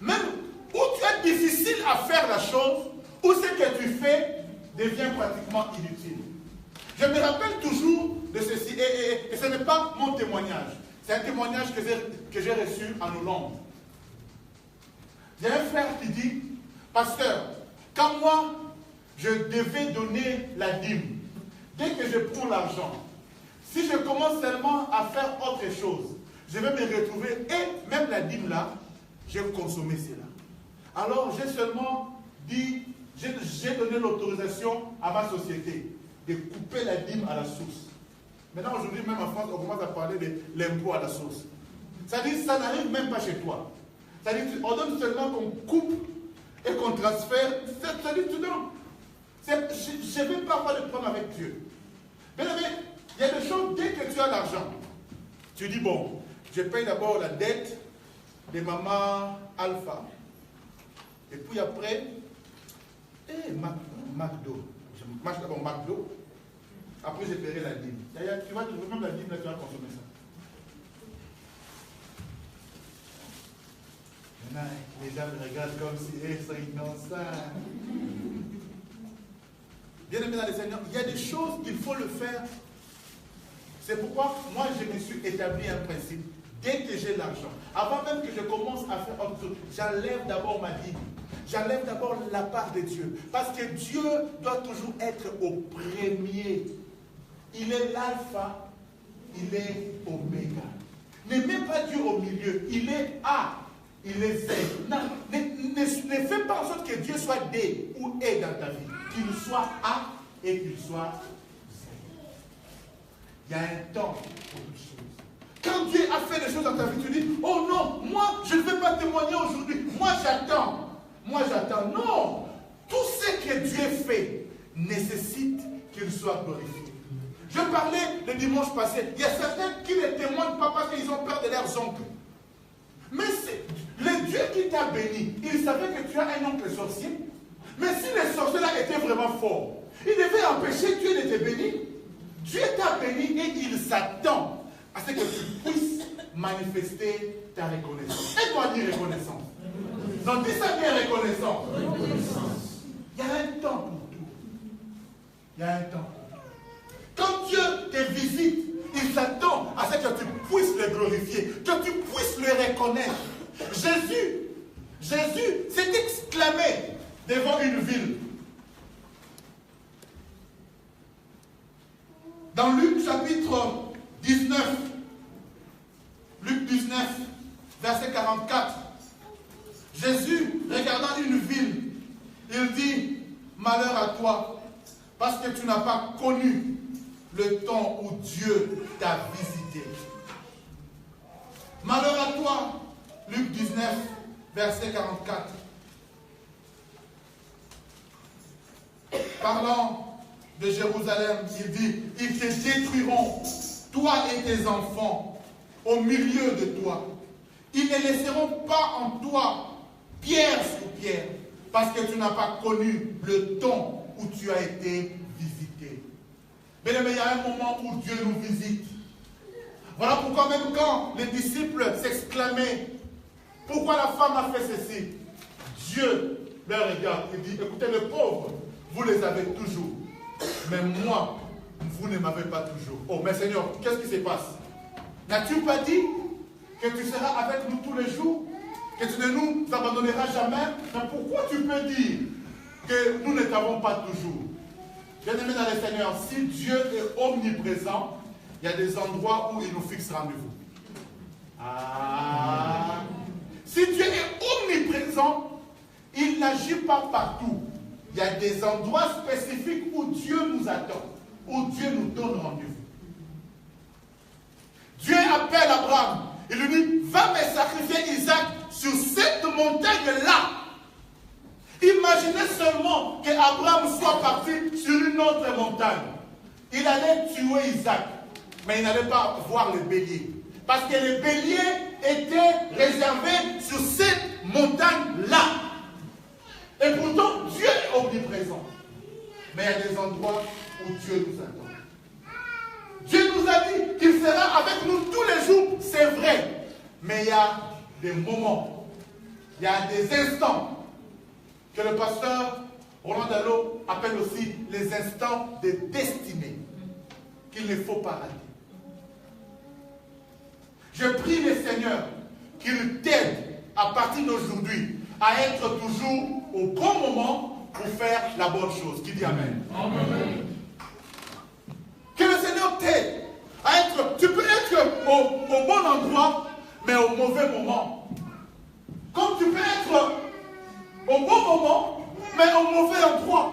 même où tu es difficile à faire la chose, où ce que tu fais devient pratiquement inutile. Je me rappelle toujours de ceci, et ce n'est pas mon témoignage, c'est un témoignage que j'ai reçu en Hollande. Il y a un frère qui dit, pasteur, quand moi, je devais donner la dîme, dès que je prends l'argent, si je commence seulement à faire autre chose, je vais me retrouver, et même la dîme là, j'ai consommé cela. Alors j'ai seulement dit, j'ai donné l'autorisation à ma société de couper la dîme à la source. Maintenant aujourd'hui, même en France, on commence à parler de l'impôt à la source. C'est-à-dire que ça n'arrive même pas chez toi. C'est-à-dire qu'on donne seulement qu'on coupe et qu'on transfère. C'est-à-dire que tu donnes. Je ne vais pas avoir de problème avec Dieu. Mais il y a des choses, dès que tu as l'argent, tu dis, bon, je paye d'abord la dette de maman Alpha. Et puis après, McDo. Je mange d'abord McDo. Après, je paierai la dîme. D'ailleurs, tu vas trouver même la dîme, là, tu vas consommer ça. Maintenant, les gens me regardent comme si ils sont innocents. Bien aimé dans le Seigneur, il y a des choses qu'il faut le faire. C'est pourquoi moi je me suis établi un principe. Dès que j'ai l'argent, avant même que je commence à faire autre chose, j'enlève d'abord ma dîme. J'enlève d'abord la part de Dieu. Parce que Dieu doit toujours être au premier. Il est l'alpha, il est oméga. Ne mets pas Dieu au milieu. Il est A, il est Z. Non, ne fais pas en sorte que Dieu soit D ou E dans ta vie. Qu'il soit A et qu'il soit Z. Il y a un temps pour toutes choses. Quand Dieu a fait des choses dans ta vie, tu dis, oh non, moi, je ne vais pas témoigner aujourd'hui. Moi, j'attends. Moi, j'attends. Non. Tout ce que Dieu fait nécessite qu'il soit glorifié. Je parlais le dimanche passé. Il y a certains qui ne témoignent pas parce qu'ils ont peur de leurs oncles. Mais le Dieu qui t'a béni, il savait que tu as un oncle sorcier. Mais si les sorciers là étaient vraiment forts, ils devaient empêcher Dieu de te bénir. Dieu t'a béni et il s'attend à ce que tu puisses manifester ta reconnaissance. Et toi, dis reconnaissance. Non, dis ça bien, reconnaissance. Il y a un temps pour tout. Il y a un temps pour tout. Quand Dieu te visite, il s'attend à ce que tu puisses le glorifier, que tu puisses le reconnaître. Jésus s'est exclamé devant une ville. Dans Luc chapitre 19, Luc 19, verset 44, Jésus, regardant une ville, il dit, malheur à toi, parce que tu n'as pas connu le temps où Dieu t'a visité. Malheur à toi, Luc 19, verset 44. Parlant de Jérusalem, il dit, ils te détruiront, toi et tes enfants, au milieu de toi. Ils ne laisseront pas en toi pierre sur pierre, parce que tu n'as pas connu le temps où tu as été visité. Mais il y a un moment où Dieu nous visite. Voilà pourquoi même quand les disciples s'exclamaient, pourquoi la femme a fait ceci? Dieu leur regarde et dit, écoutez les pauvres, vous les avez toujours. Mais moi, vous ne m'avez pas toujours. Oh, mais Seigneur, qu'est-ce qui se passe? N'as-tu pas dit que tu seras avec nous tous les jours? Que tu ne nous abandonneras jamais? Mais pourquoi tu peux dire que nous ne t'avons pas toujours? Bien-aimé dans le Seigneur, si Dieu est omniprésent, il y a des endroits où il nous fixe rendez-vous. Ah. Si Dieu est omniprésent, il n'agit pas partout. Il y a des endroits spécifiques où Dieu nous attend, où Dieu nous donne rendez-vous. Dieu appelle Abraham. Il lui dit, va me sacrifier Isaac sur cette montagne-là. Imaginez seulement qu'Abraham soit parti sur une autre montagne. Il allait tuer Isaac, mais il n'allait pas voir le bélier. Parce que le bélier était réservé sur cette montagne-là. Et pourtant, Dieu est omniprésent. Mais il y a des endroits où Dieu nous attend. Dieu nous a dit qu'il sera avec nous tous les jours, c'est vrai. Mais il y a des moments, il y a des instants que le pasteur Roland Dallot appelle aussi les instants de destinée, qu'il ne faut pas rater. Je prie le Seigneur qu'il t'aide à partir d'aujourd'hui à être toujours au bon moment pour faire la bonne chose. Qui dit Amen? Amen. Que le Seigneur t'aide à être, tu peux être au bon endroit, mais au mauvais moment. Comme tu peux être au bon moment, mais au mauvais endroit.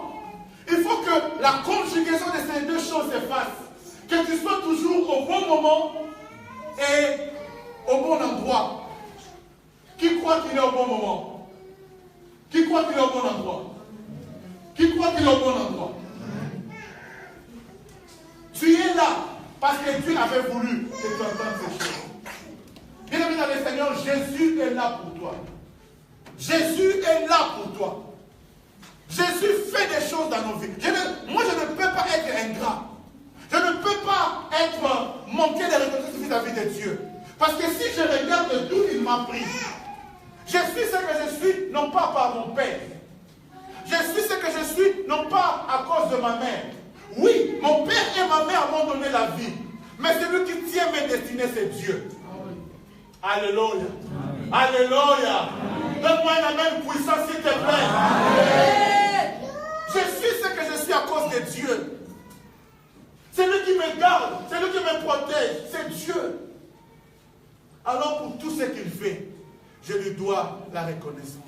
Il faut que la conjugaison de ces deux choses se fasse. Que tu sois toujours au bon moment et au bon endroit. Qui croit qu'il est au bon moment? Qui croit qu'il est au bon endroit? Qui croit qu'il est au bon endroit? Tu es là parce que Dieu avait voulu que tu entendes ces choses. Bien-aimé dans le Seigneur, Jésus est là pour toi. Jésus est là pour toi. Jésus fait des choses dans nos vies. Moi, je ne peux pas être ingrat. Je ne peux pas manquer de reconnaissance vis-à-vis de Dieu. Parce que si je regarde d'où il m'a pris, je suis ce que je suis, non pas par mon père. Je suis ce que je suis, non pas à cause de ma mère. Oui, mon père et ma mère m'ont donné la vie. Mais celui qui tient mes destinées, c'est Dieu. Alléluia. Alléluia. Donne-moi un amen puissant, s'il te plaît. Amen. Je suis ce que je suis à cause de Dieu. C'est lui qui me garde, c'est lui qui me protège, c'est Dieu. Alors pour tout ce qu'il fait, je lui dois la reconnaissance.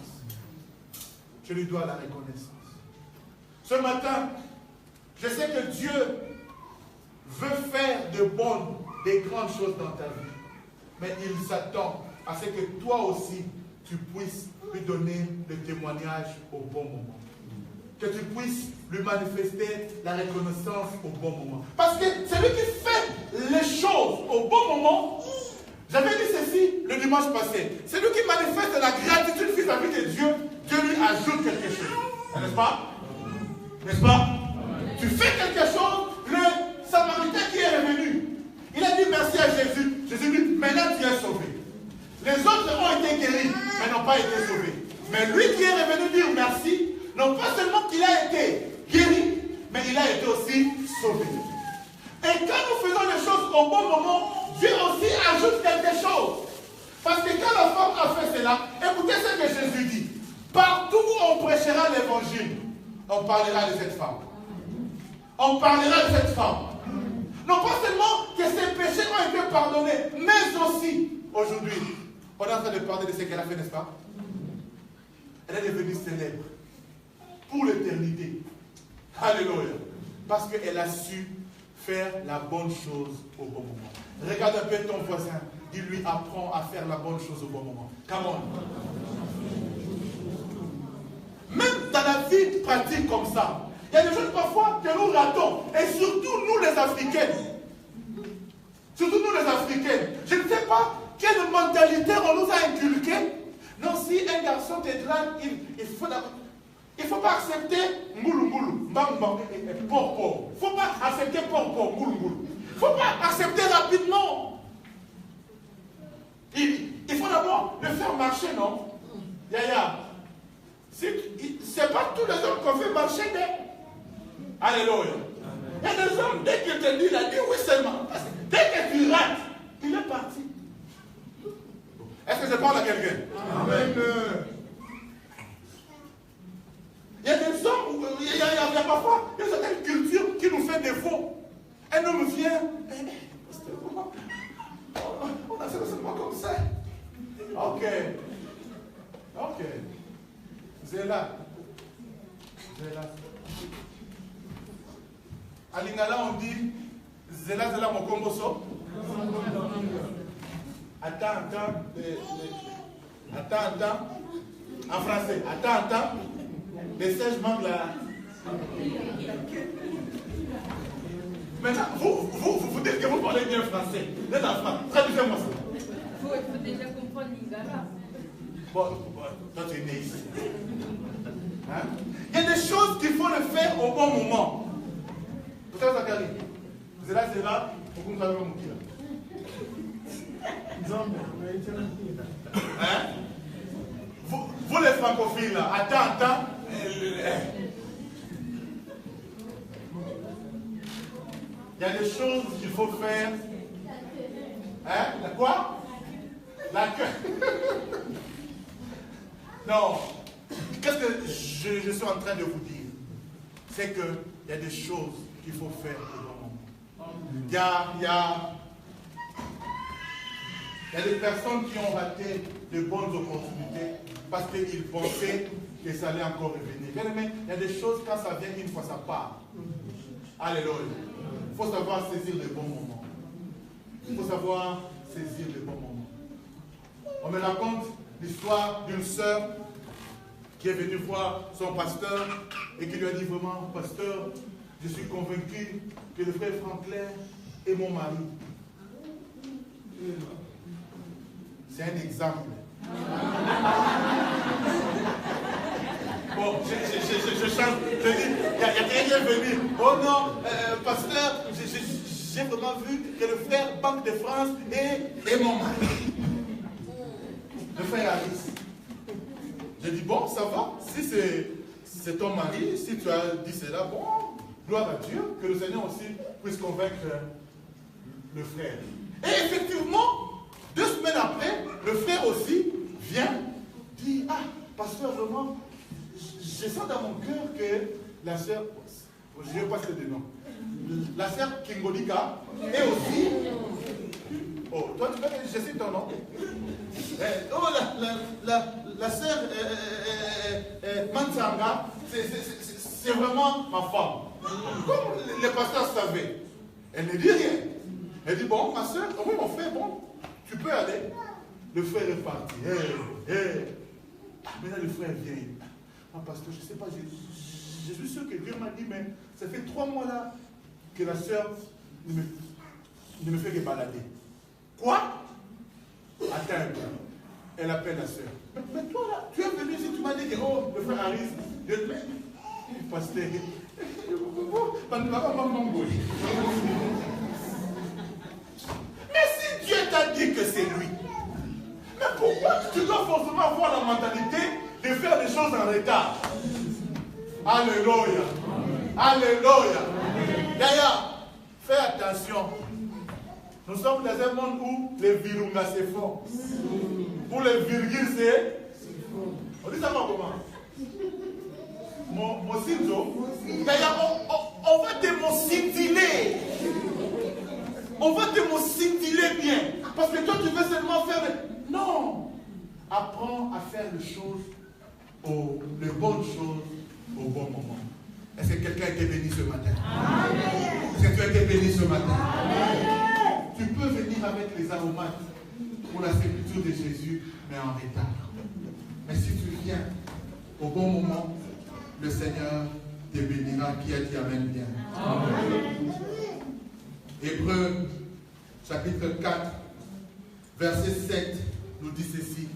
Je lui dois la reconnaissance. Ce matin, je sais que Dieu veut faire des grandes choses dans ta vie. Mais il s'attend à ce que toi aussi, tu puisses lui donner le témoignage au bon moment. Que tu puisses lui manifester la reconnaissance au bon moment. Parce que c'est lui qui fait les choses au bon moment. J'avais dit ceci le dimanche passé. C'est lui qui manifeste la gratitude vis-à-vis de Dieu. Dieu lui ajoute quelque chose. N'est-ce pas? N'est-ce pas? Tu fais quelque chose, le Samaritain qui est revenu, il a dit merci à Jésus. Jésus dit, maintenant tu es sauvé. Les autres ont été guéris, mais n'ont pas été sauvés. Mais lui qui est revenu dire merci, non pas seulement qu'il a été guéri, mais il a été aussi sauvé. Et quand nous faisons les choses au bon moment, Dieu aussi ajoute quelque chose. Parce que quand la femme a fait cela, écoutez ce que Jésus dit. Partout où on prêchera l'évangile, on parlera de cette femme. On parlera de cette femme. Non pas seulement que ses péchés ont été pardonnés, mais aussi, aujourd'hui, on est en train de parler de ce qu'elle a fait, n'est-ce pas? Elle est devenue célèbre pour l'éternité. Alléluia. Parce qu'elle a su faire la bonne chose au bon moment. Regarde un peu ton voisin. Dis-lui, apprends à faire la bonne chose au bon moment. Come on. Même dans la vie pratique comme ça, il y a des choses parfois que nous ratons. Et surtout nous les Africains. Surtout nous les Africains. Je ne sais pas quelle mentalité on nous a inculqué. Non, si un garçon te drague, il ne faut pas accepter moulou moulou, bang bang, por por. Il ne faut pas accepter por por, moulou moulou. Il ne faut pas accepter rapidement. Il faut d'abord le faire marcher, non? Yaya. C'est pas tous les hommes qu'on fait marcher, mais. Alléluia. Il y a des hommes, dès qu'il te dit, il a dit oui seulement. Dès que tu rates, il est parti. Est-ce que je parle à quelqu'un? Amen. Il y a des hommes, il y a parfois une certaine culture qui nous fait défaut. Un homme vient, on a fait seulement comme ça. Ok. Ok. Zéla. Zéla. À Lingala, on dit Zela Zela Mokomboso. Attends. En français, attends. Les sèches manquent là. Maintenant, vous dites que vous parlez bien français. Les enfants, traduisez-moi ça. Il faut déjà comprendre Lingala. Bon, toi tu es né ici. Hein? Il y a des choses qu'il faut le faire au bon moment. Vous savez, Zachary, c'est là, pour qu'on travaille au Moukila. Hein? Vous les francophiles là, attends. Il y a des choses qu'il faut faire. Hein? Quoi? La queue. Non. Qu'est-ce que je suis en train de vous dire? C'est qu'il y a des choses qu'il faut faire au bon moment. Il y a des personnes qui ont raté de bonnes opportunités parce qu'ils pensaient que ça allait encore revenir. Bien aimé, il y a des choses, quand ça vient une fois, ça part. Alléluia. Il faut savoir saisir les bons moments. Il faut savoir saisir les bons moments. On me raconte l'histoire d'une sœur qui est venue voir son pasteur et qui lui a dit vraiment, pasteur, je suis convaincu que le frère Franklin est mon mari. C'est un exemple. Bon, je change. Je dis, il y a quelqu'un qui est venu. Oh non, pasteur, j'ai vraiment vu que le frère Banque de France est mon mari. Le frère Harris. J'ai dit, bon, ça va. Si c'est ton mari, si tu as dit cela, bon, gloire à Dieu, que le Seigneur aussi puisse convaincre le frère. Et effectivement, 2 semaines après, le frère aussi vient, dit, ah, pasteur, vraiment, je sens dans mon cœur que la sœur, je vais passer des noms, la sœur Kingolika est aussi, oh, toi tu connais, je sais ton nom, oh, la sœur Mansanga, c'est vraiment ma femme. Comme le pasteur savait, elle ne dit rien. Elle dit, bon, ma sœur, oui, mon frère, bon, tu peux aller. Le frère est parti. Maintenant, le frère vient. Ah, pasteur, je ne sais pas, je suis sûr que Dieu m'a dit, mais ça fait 3 mois là que la sœur ne me fait que balader. Quoi? Attends un peu. Elle appelle la sœur. Mais toi là, tu es venu ici, tu m'as dit que, oh, le frère Harris, Dieu te met. Pasteur, mais si Dieu t'a dit que c'est lui, mais pourquoi tu dois forcément avoir la mentalité de faire des choses en retard? Alléluia. Alléluia. D'ailleurs, fais attention. Nous sommes dans un monde où les virungas se font. Pour les virgules, c'est... On dit ça comment? Mon cinzo. D'ailleurs, on va te scintiller. On va te scintiller bien. Parce que toi, tu veux seulement faire... Non. Apprends à faire les choses, les bonnes choses au bon moment. Est-ce que quelqu'un a été béni ce matin? Est-ce que tu as été béni ce matin? Amen. Tu peux venir avec les aromates pour la sépulture de Jésus, mais en retard. Mais si tu viens au bon moment, le Seigneur te bénira. Qui a dit Amen bien? Amen. Hébreux, chapitre 4, verset 7, nous dit ceci.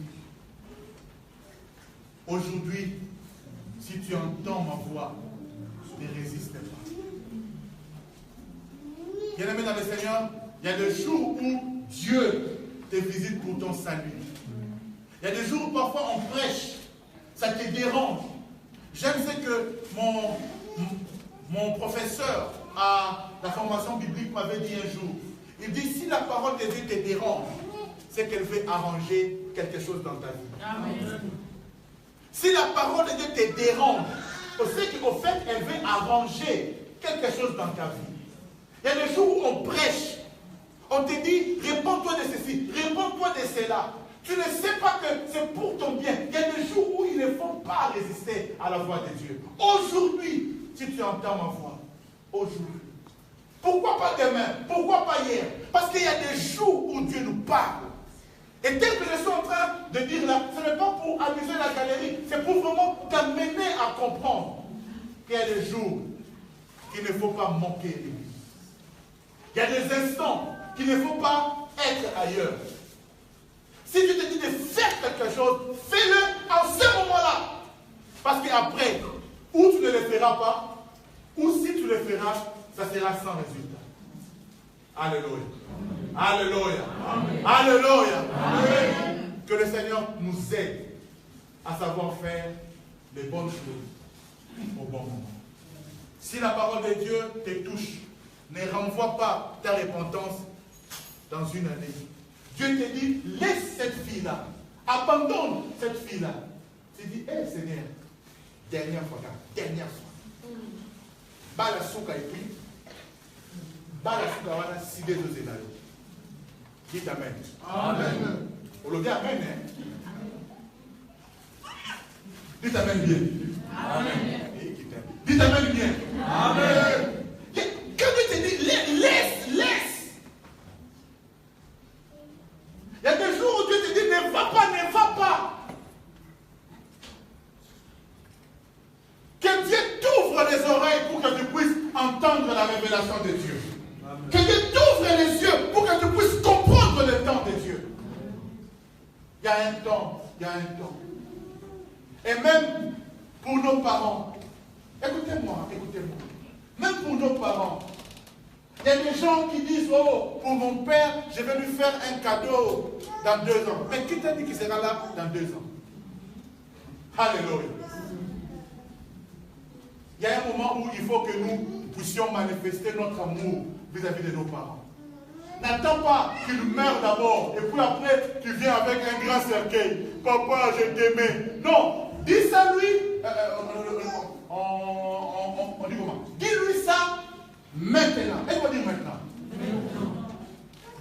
Aujourd'hui, si tu entends ma voix, ne résiste pas. Bien-aimé dans le Seigneur, il y a des jours où Dieu te visite pour ton salut. Il y a des jours où parfois on prêche, ça te dérange. J'aime ce que mon professeur à la formation biblique m'avait dit un jour. Il dit, si la parole de Dieu te dérange, c'est qu'elle veut arranger quelque chose dans ta vie. Amen. Si la parole de Dieu te dérange, c'est qu'au fait, elle veut arranger quelque chose dans ta vie. Il y a des jours où on prêche. On te dit, réponds-toi de ceci, réponds-toi de cela. Tu ne sais pas que c'est pour ton bien. Il y a des jours où il ne faut pas résister à la voix de Dieu. Aujourd'hui, si tu entends ma voix, aujourd'hui, Pourquoi pas demain? Pourquoi pas hier? Parce qu'il y a des jours où Dieu nous parle. Et tel que je suis en train de dire là, ce n'est pas pour amuser la galerie, c'est pour vraiment t'amener à comprendre qu'il y a des jours qu'il ne faut pas manquer l'église. Il y a des instants qu'il ne faut pas être ailleurs. Si tu te dis de faire quelque chose, fais-le en ce moment-là. Parce qu'après, ou tu ne le feras pas, ou si tu le feras, ça sera sans résultat. Alléluia. Alléluia. Amen. Alléluia. Amen. Que le Seigneur nous aide à savoir faire les bonnes choses au bon moment. Si la parole de Dieu te touche, ne renvoie pas ta repentance dans une année. Dieu te dit, laisse cette fille-là, abandonne cette fille-là. Tu dis, hé Seigneur, dernière fois, dernière fois. Bala souka et puis, bala souka wana si des deux élayo. Dites Amen. Amen. On le dit Amen, hein? Dites Amen bien. Amen. Dites Amen bien. Amen. Quand Dieu te dit, laisse. Il y a des jours où Dieu te dit, ne va pas. Que Dieu t'ouvre les oreilles pour que tu puisses entendre la révélation de Dieu. Amen. Que Dieu t'ouvre les yeux pour que tu puisses comprendre le temps de Dieu. Il y a un temps. Et même pour nos parents, écoutez-moi. Même pour nos parents, il y a des gens qui disent, oh, pour mon père, je vais lui faire un cadeau dans 2 ans. Mais qui t'a dit qu'il sera là dans 2 ans? Alléluia. Il y a un moment où il faut que nous puissions manifester notre amour vis-à-vis de nos parents. N'attends pas qu'il meure d'abord et puis après tu viens avec un grand cercueil. Papa, je t'aimais. Non, dis ça lui. On dit comment? Dis-lui ça maintenant. Elle va dire maintenant.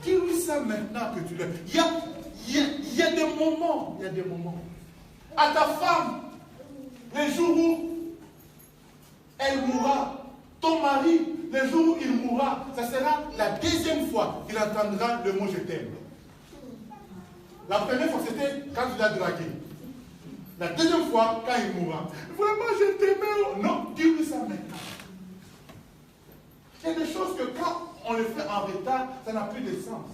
Dis-lui ça maintenant que tu l'aimes. Il y a des moments. À ta femme, les jours où elle mourra, ton mari, le jour où il mourra, ça sera la 2e fois qu'il entendra le mot je t'aime. La première fois, c'était quand tu l'as dragué. La 2e fois, quand il mourra. Vraiment, je t'aimais. Non, dis-lui ça maintenant. Il y a des choses que quand on les fait en retard, ça n'a plus de sens.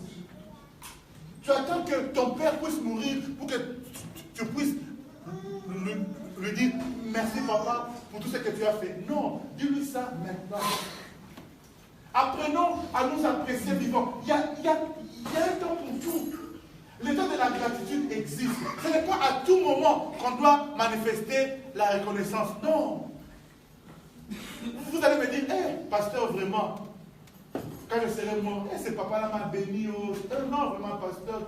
Tu attends que ton père puisse mourir pour que tu puisses lui dire merci papa pour tout ce que tu as fait. Non, dis-lui ça maintenant. Apprenons à nous apprécier vivants. Il y a un temps pour tout. Le temps de la gratitude existe. Ce n'est pas à tout moment qu'on doit manifester la reconnaissance. Non. Vous allez me dire, pasteur, vraiment, quand je serai mort, ce papa-là m'a béni. Non, vraiment, pasteur.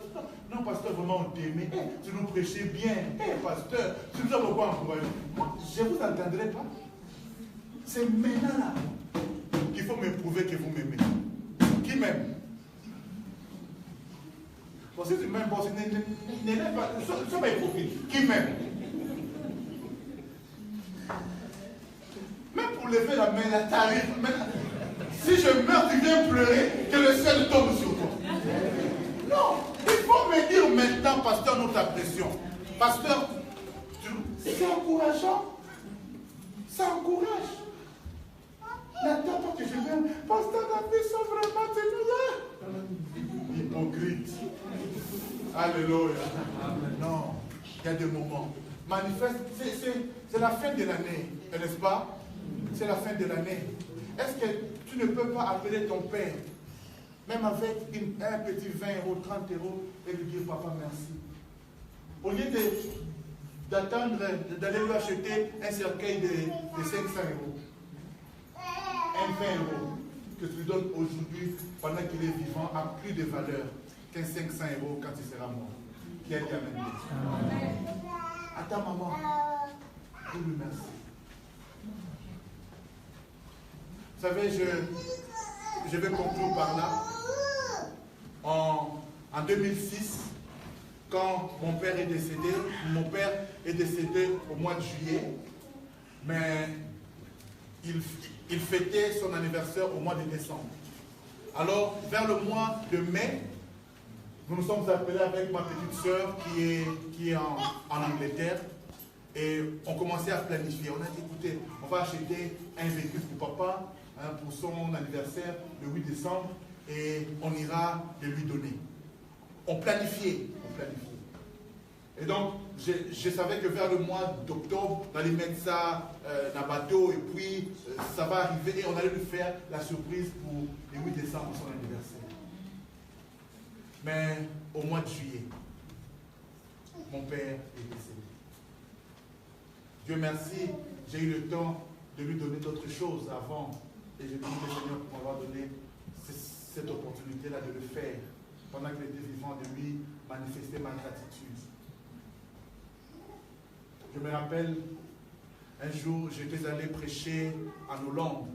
Non, pasteur, vraiment, on t'aimait. Tu nous prêchais bien. Pasteur, tu nous as beaucoup encouragé. Moi, je ne vous entendrai pas. C'est maintenant là qu'il faut me prouver que vous m'aimez. Qui m'aime? Bon, si tu m'aimes, bon, n'aime pas. Sois pas hypocrite. Qui m'aime? Même pour lever la main, là, t'arrives. Si je meurs, tu viens pleurer, que le ciel tombe sur toi. Non, il faut me dire maintenant, pasteur, nous t'apprécions. Pasteur, c'est encourageant. Ça encourage. N'attends pas que je vienne. Pasteur, la vie sont vraiment ténèbres. Hypocrite. Alléluia. Non, il y a des moments. Manifeste, c'est la fin de l'année, n'est-ce pas? C'est la fin de l'année. Est-ce que tu ne peux pas appeler ton père, même avec un petit 20 euros, 30 euros, et lui dire papa merci? Au lieu d'attendre, d'aller lui acheter un cercueil de 500 euros, un 20 euros, que tu lui donnes aujourd'hui, pendant qu'il est vivant, a plus de valeur qu'un 500 euros quand il sera mort. Qui a dit Amen. À ta maman, dis-lui merci. Vous savez, je vais conclure par là. En 2006, quand mon père est décédé au mois de juillet, mais il fêtait son anniversaire au mois de décembre. Alors, vers le mois de mai, nous nous sommes appelés avec ma petite sœur qui est en Angleterre. Et on commençait à planifier. On a dit, écoutez, on va acheter un véhicule pour papa pour son anniversaire le 8 décembre et on ira le lui donner. On planifiait. Et donc, je savais que vers le mois d'octobre, on allait mettre ça dans le bateau et puis ça va arriver et on allait lui faire la surprise pour le 8 décembre, son anniversaire. Mais au mois de juillet, mon père est décédé. Dieu merci, j'ai eu le temps de lui donner d'autres choses avant. Et j'ai demandé au Seigneur pour m'avoir donné cette opportunité-là de le faire. Pendant qu'il était vivant, de lui manifester ma gratitude. Je me rappelle, un jour, j'étais allé prêcher en Hollande.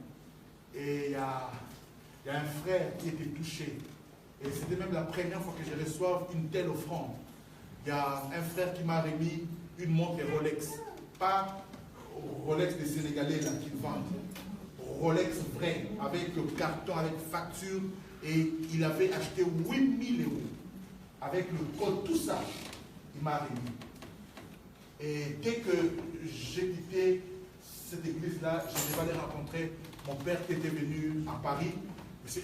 Et il y a un frère qui était touché. Et c'était même la première fois que je reçois une telle offrande. Il y a un frère qui m'a remis une montre Rolex. Pas Rolex des Sénégalais là qu'ils vendent. Rolex vrai, avec carton, avec facture. Et il avait acheté 8000 €. Avec le code, tout ça, il m'a remis. Et dès que j'ai quitté cette église-là, je n'ai pas les rencontrer mon père qui était venu à Paris.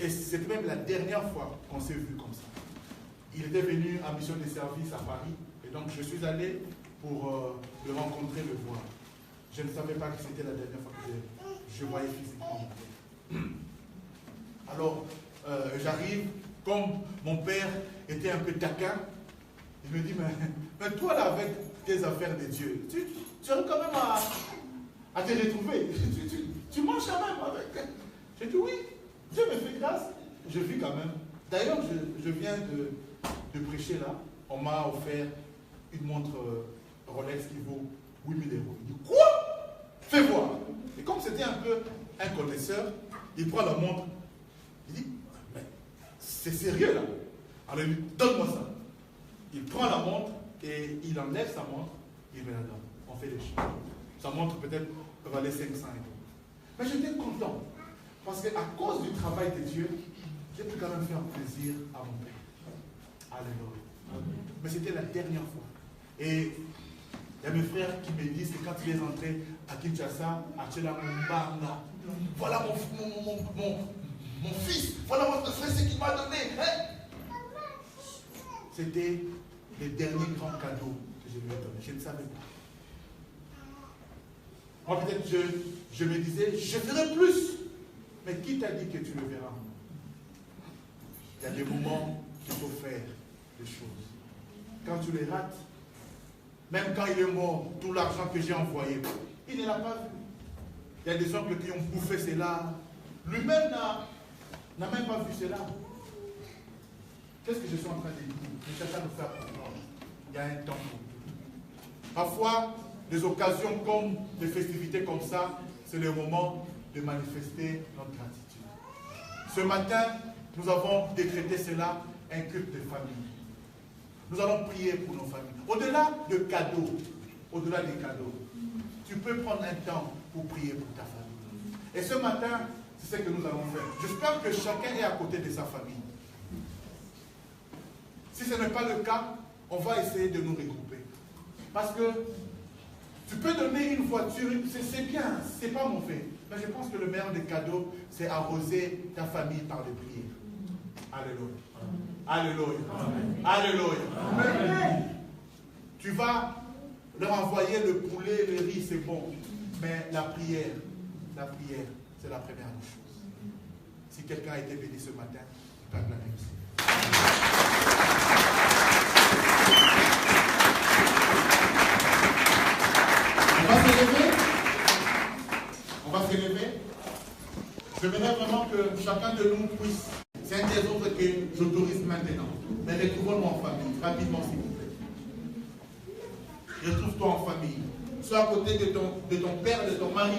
Et c'était même la dernière fois qu'on s'est vu comme ça. Il était venu en mission de service à Paris. Et donc je suis allé pour le rencontrer, le voir. Je ne savais pas que c'était la dernière fois que je voyais physiquement mon père. Alors, j'arrive, comme mon père était un peu taquin, il me dit, mais toi là, avec tes affaires de Dieu, tu arrives quand même à te retrouver. Tu manges quand même avec. J'ai dit, oui, Dieu me fait grâce, je vis quand même. D'ailleurs, je viens de prêcher là, on m'a offert une montre Rolex qui vaut 8000 €. Il dit, quoi? Fais voir. Et comme c'était un peu un connaisseur, il prend la montre, il dit, mais c'est sérieux là. Alors il dit, donne-moi ça. Il prend la montre et il enlève sa montre, il me la donne. On fait les choses. Sa montre peut-être valait 500 €. Mais j'étais content. Parce qu'à cause du travail de Dieu, j'ai pu quand même faire plaisir à mon père. Alléluia. Mais c'était la dernière fois. Et il y a mes frères qui me disent que quand il est rentré à Kinshasa, à Tchélamoumbanga, voilà mon fils, voilà votre frère, ce qu'il m'a donné. Hein? C'était le dernier grand cadeau que je lui ai donné. Je ne savais pas. Moi, peut-être, je me disais, je ferai plus. Mais qui t'a dit que tu le verras? Il y a des moments qu'il faut faire des choses. Quand tu les rates, même quand il est mort, tout l'argent que j'ai envoyé, il ne l'a pas vu. Il y a des oncles qui ont bouffé cela. Lui-même n'a même pas vu cela. Qu'est-ce que je suis en train de dire? Je cherche à nous faire comprendre. Il y a un temps pour tout. Parfois, des occasions comme des festivités comme ça, c'est le moment de manifester notre gratitude. Ce matin, nous avons décrété cela, un culte de famille. Nous allons prier pour nos familles. Au-delà des cadeaux, tu peux prendre un temps pour prier pour ta famille. Et ce matin, c'est ce que nous allons faire. J'espère que chacun est à côté de sa famille. Si ce n'est pas le cas, on va essayer de nous regrouper. Parce que tu peux donner une voiture, c'est bien, c'est pas mauvais. Mais je pense que le meilleur des cadeaux, c'est arroser ta famille par les prières. Alléluia. Alléluia. Alléluia. Amen. Tu vas leur envoyer le poulet, le riz, c'est bon. Mais la prière, c'est la première des choses. Si quelqu'un a été béni ce matin, il peut acclamer aussi. On va s'élever. J'aimerais vraiment que chacun de nous puisse. C'est un des autres que j'autorise maintenant. Mais retrouvons-nous en famille, rapidement s'il vous plaît. Retrouve-toi en famille. Sois à côté de ton père, de ton mari.